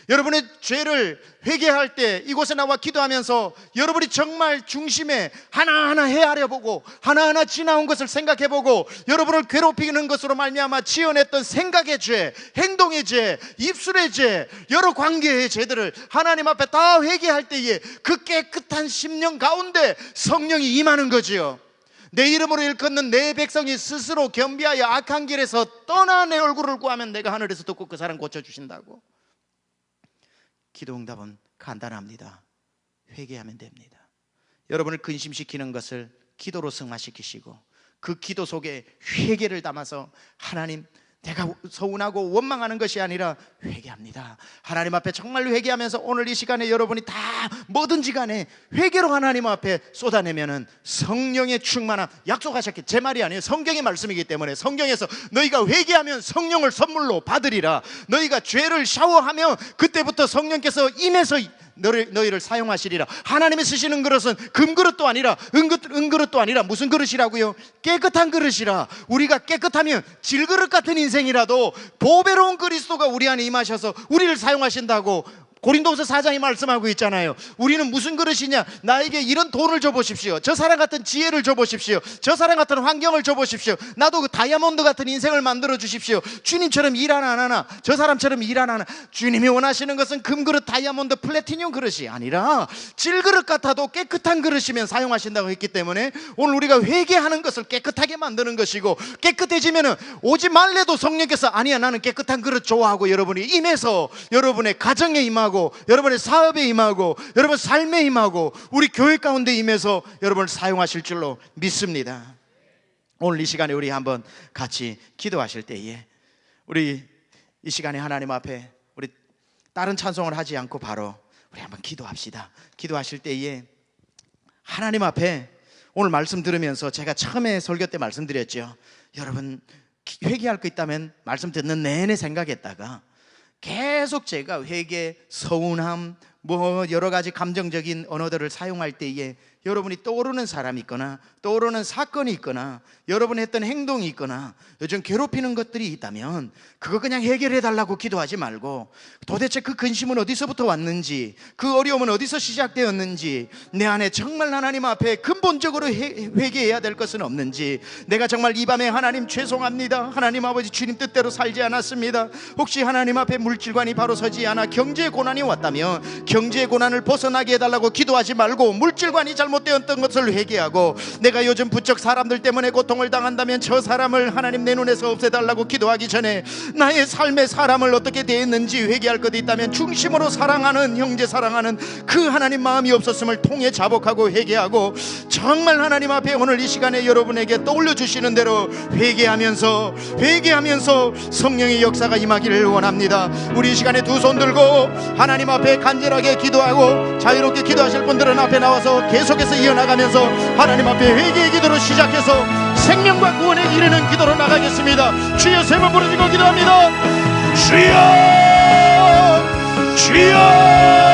여러분의 죄를 회개할 때 이곳에 나와 기도하면서 여러분이 정말 중심에 하나하나 헤아려보고 하나하나 지나온 것을 생각해보고 여러분을 괴롭히는 것으로 말미암아 지어냈던 생각의 죄, 행동의 죄, 입술의 죄, 여러 관계의 죄들을 하나님 앞에 다 회개할 때에 그 깨끗한 심령 가운데 성령이 임하는 거지요. 내 이름으로 일컫는 내 백성이 스스로 겸비하여 악한 길에서 떠나 내 얼굴을 구하면 내가 하늘에서 듣고 그 사람 고쳐주신다고. 기도 응답은 간단합니다. 회개하면 됩니다. 여러분을 근심시키는 것을 기도로 승화시키시고 그 기도 속에 회개를 담아서 하나님, 내가 서운하고 원망하는 것이 아니라 회개합니다. 하나님 앞에 정말로 회개하면서 오늘 이 시간에 여러분이 다 뭐든지 간에 회개로 하나님 앞에 쏟아내면은 성령의 충만함, 약속하셨기, 제 말이 아니에요. 성경의 말씀이기 때문에 성경에서 너희가 회개하면 성령을 선물로 받으리라. 너희가 죄를 샤워하면 그때부터 성령께서 임해서 너희를 사용하시리라. 하나님이 쓰시는 그릇은 금그릇도 아니라 은그릇도 아니라 무슨 그릇이라고요? 깨끗한 그릇이라. 우리가 깨끗하면 질그릇 같은 인생이라도 보배로운 그리스도가 우리 안에 임하셔서 우리를 사용하신다고 고린도후서 4장이 말씀하고 있잖아요. 우리는 무슨 그릇이냐? 나에게 이런 돈을 줘보십시오. 저 사람 같은 지혜를 줘보십시오. 저 사람 같은 환경을 줘보십시오. 나도 그 다이아몬드 같은 인생을 만들어 주십시오. 주님처럼 일 하나 안 하나, 저 사람처럼 일 하나 안 하나. 주님이 원하시는 것은 금그릇, 다이아몬드, 플래티늄 그릇이 아니라 질그릇 같아도 깨끗한 그릇이면 사용하신다고 했기 때문에 오늘 우리가 회개하는 것을 깨끗하게 만드는 것이고, 깨끗해지면은 오지 말래도 성령께서 아니야, 나는 깨끗한 그릇 좋아하고 여러분이 임해서 여러분의 가정에 임하고 여러분의 사업에 임하고 여러분 삶에 임하고 우리 교회 가운데 임해서 여러분을 사용하실 줄로 믿습니다. 오늘 이 시간에 우리 한번 같이 기도하실 때에 우리 이 시간에 하나님 앞에 우리 다른 찬송을 하지 않고 바로 우리 한번 기도합시다. 기도하실 때에 하나님 앞에 오늘 말씀 들으면서 제가 처음에 설교 때 말씀드렸죠. 여러분 회개할 거 있다면 말씀 듣는 내내 생각했다가 계속 제가 회개, 서운함, 뭐 여러 가지 감정적인 언어들을 사용할 때에 여러분이 떠오르는 사람이 있거나 떠오르는 사건이 있거나 여러분이 했던 행동이 있거나 요즘 괴롭히는 것들이 있다면 그거 그냥 해결해 달라고 기도하지 말고 도대체 그 근심은 어디서부터 왔는지, 그 어려움은 어디서 시작되었는지, 내 안에 정말 하나님 앞에 근본적으로 회개해야 될 것은 없는지, 내가 정말 이 밤에 하나님 죄송합니다, 하나님 아버지 주님 뜻대로 살지 않았습니다, 혹시 하나님 앞에 물질관이 바로 서지 않아 경제 고난이 왔다면 경제 고난을 벗어나게 해달라고 기도하지 말고 물질관이 잘못되었던 것을 회개하고, 내가 요즘 부쩍 사람들 때문에 고통을 당한다면 저 사람을 하나님 내 눈에서 없애달라고 기도하기 전에 나의 삶의 사람을 어떻게 대했는지 회개할 것이 있다면 중심으로 사랑하는 형제, 사랑하는 그 하나님 마음이 없었음을 통해 자복하고 회개하고, 정말 하나님 앞에 오늘 이 시간에 여러분에게 떠올려 주시는 대로 회개하면서 성령의 역사가 임하기를 원합니다. 우리 이 시간에 두 손 들고 하나님 앞에 간절하게 기도하고, 자유롭게 기도하실 분들은 앞에 나와서 계속해서 이어나가면서 하나님 앞에 회개의 기도로 시작해서 생명과 구원에 이르는 기도로 나가겠습니다. 주여 세 번 부르짖고 기도합니다. 주여, 주여.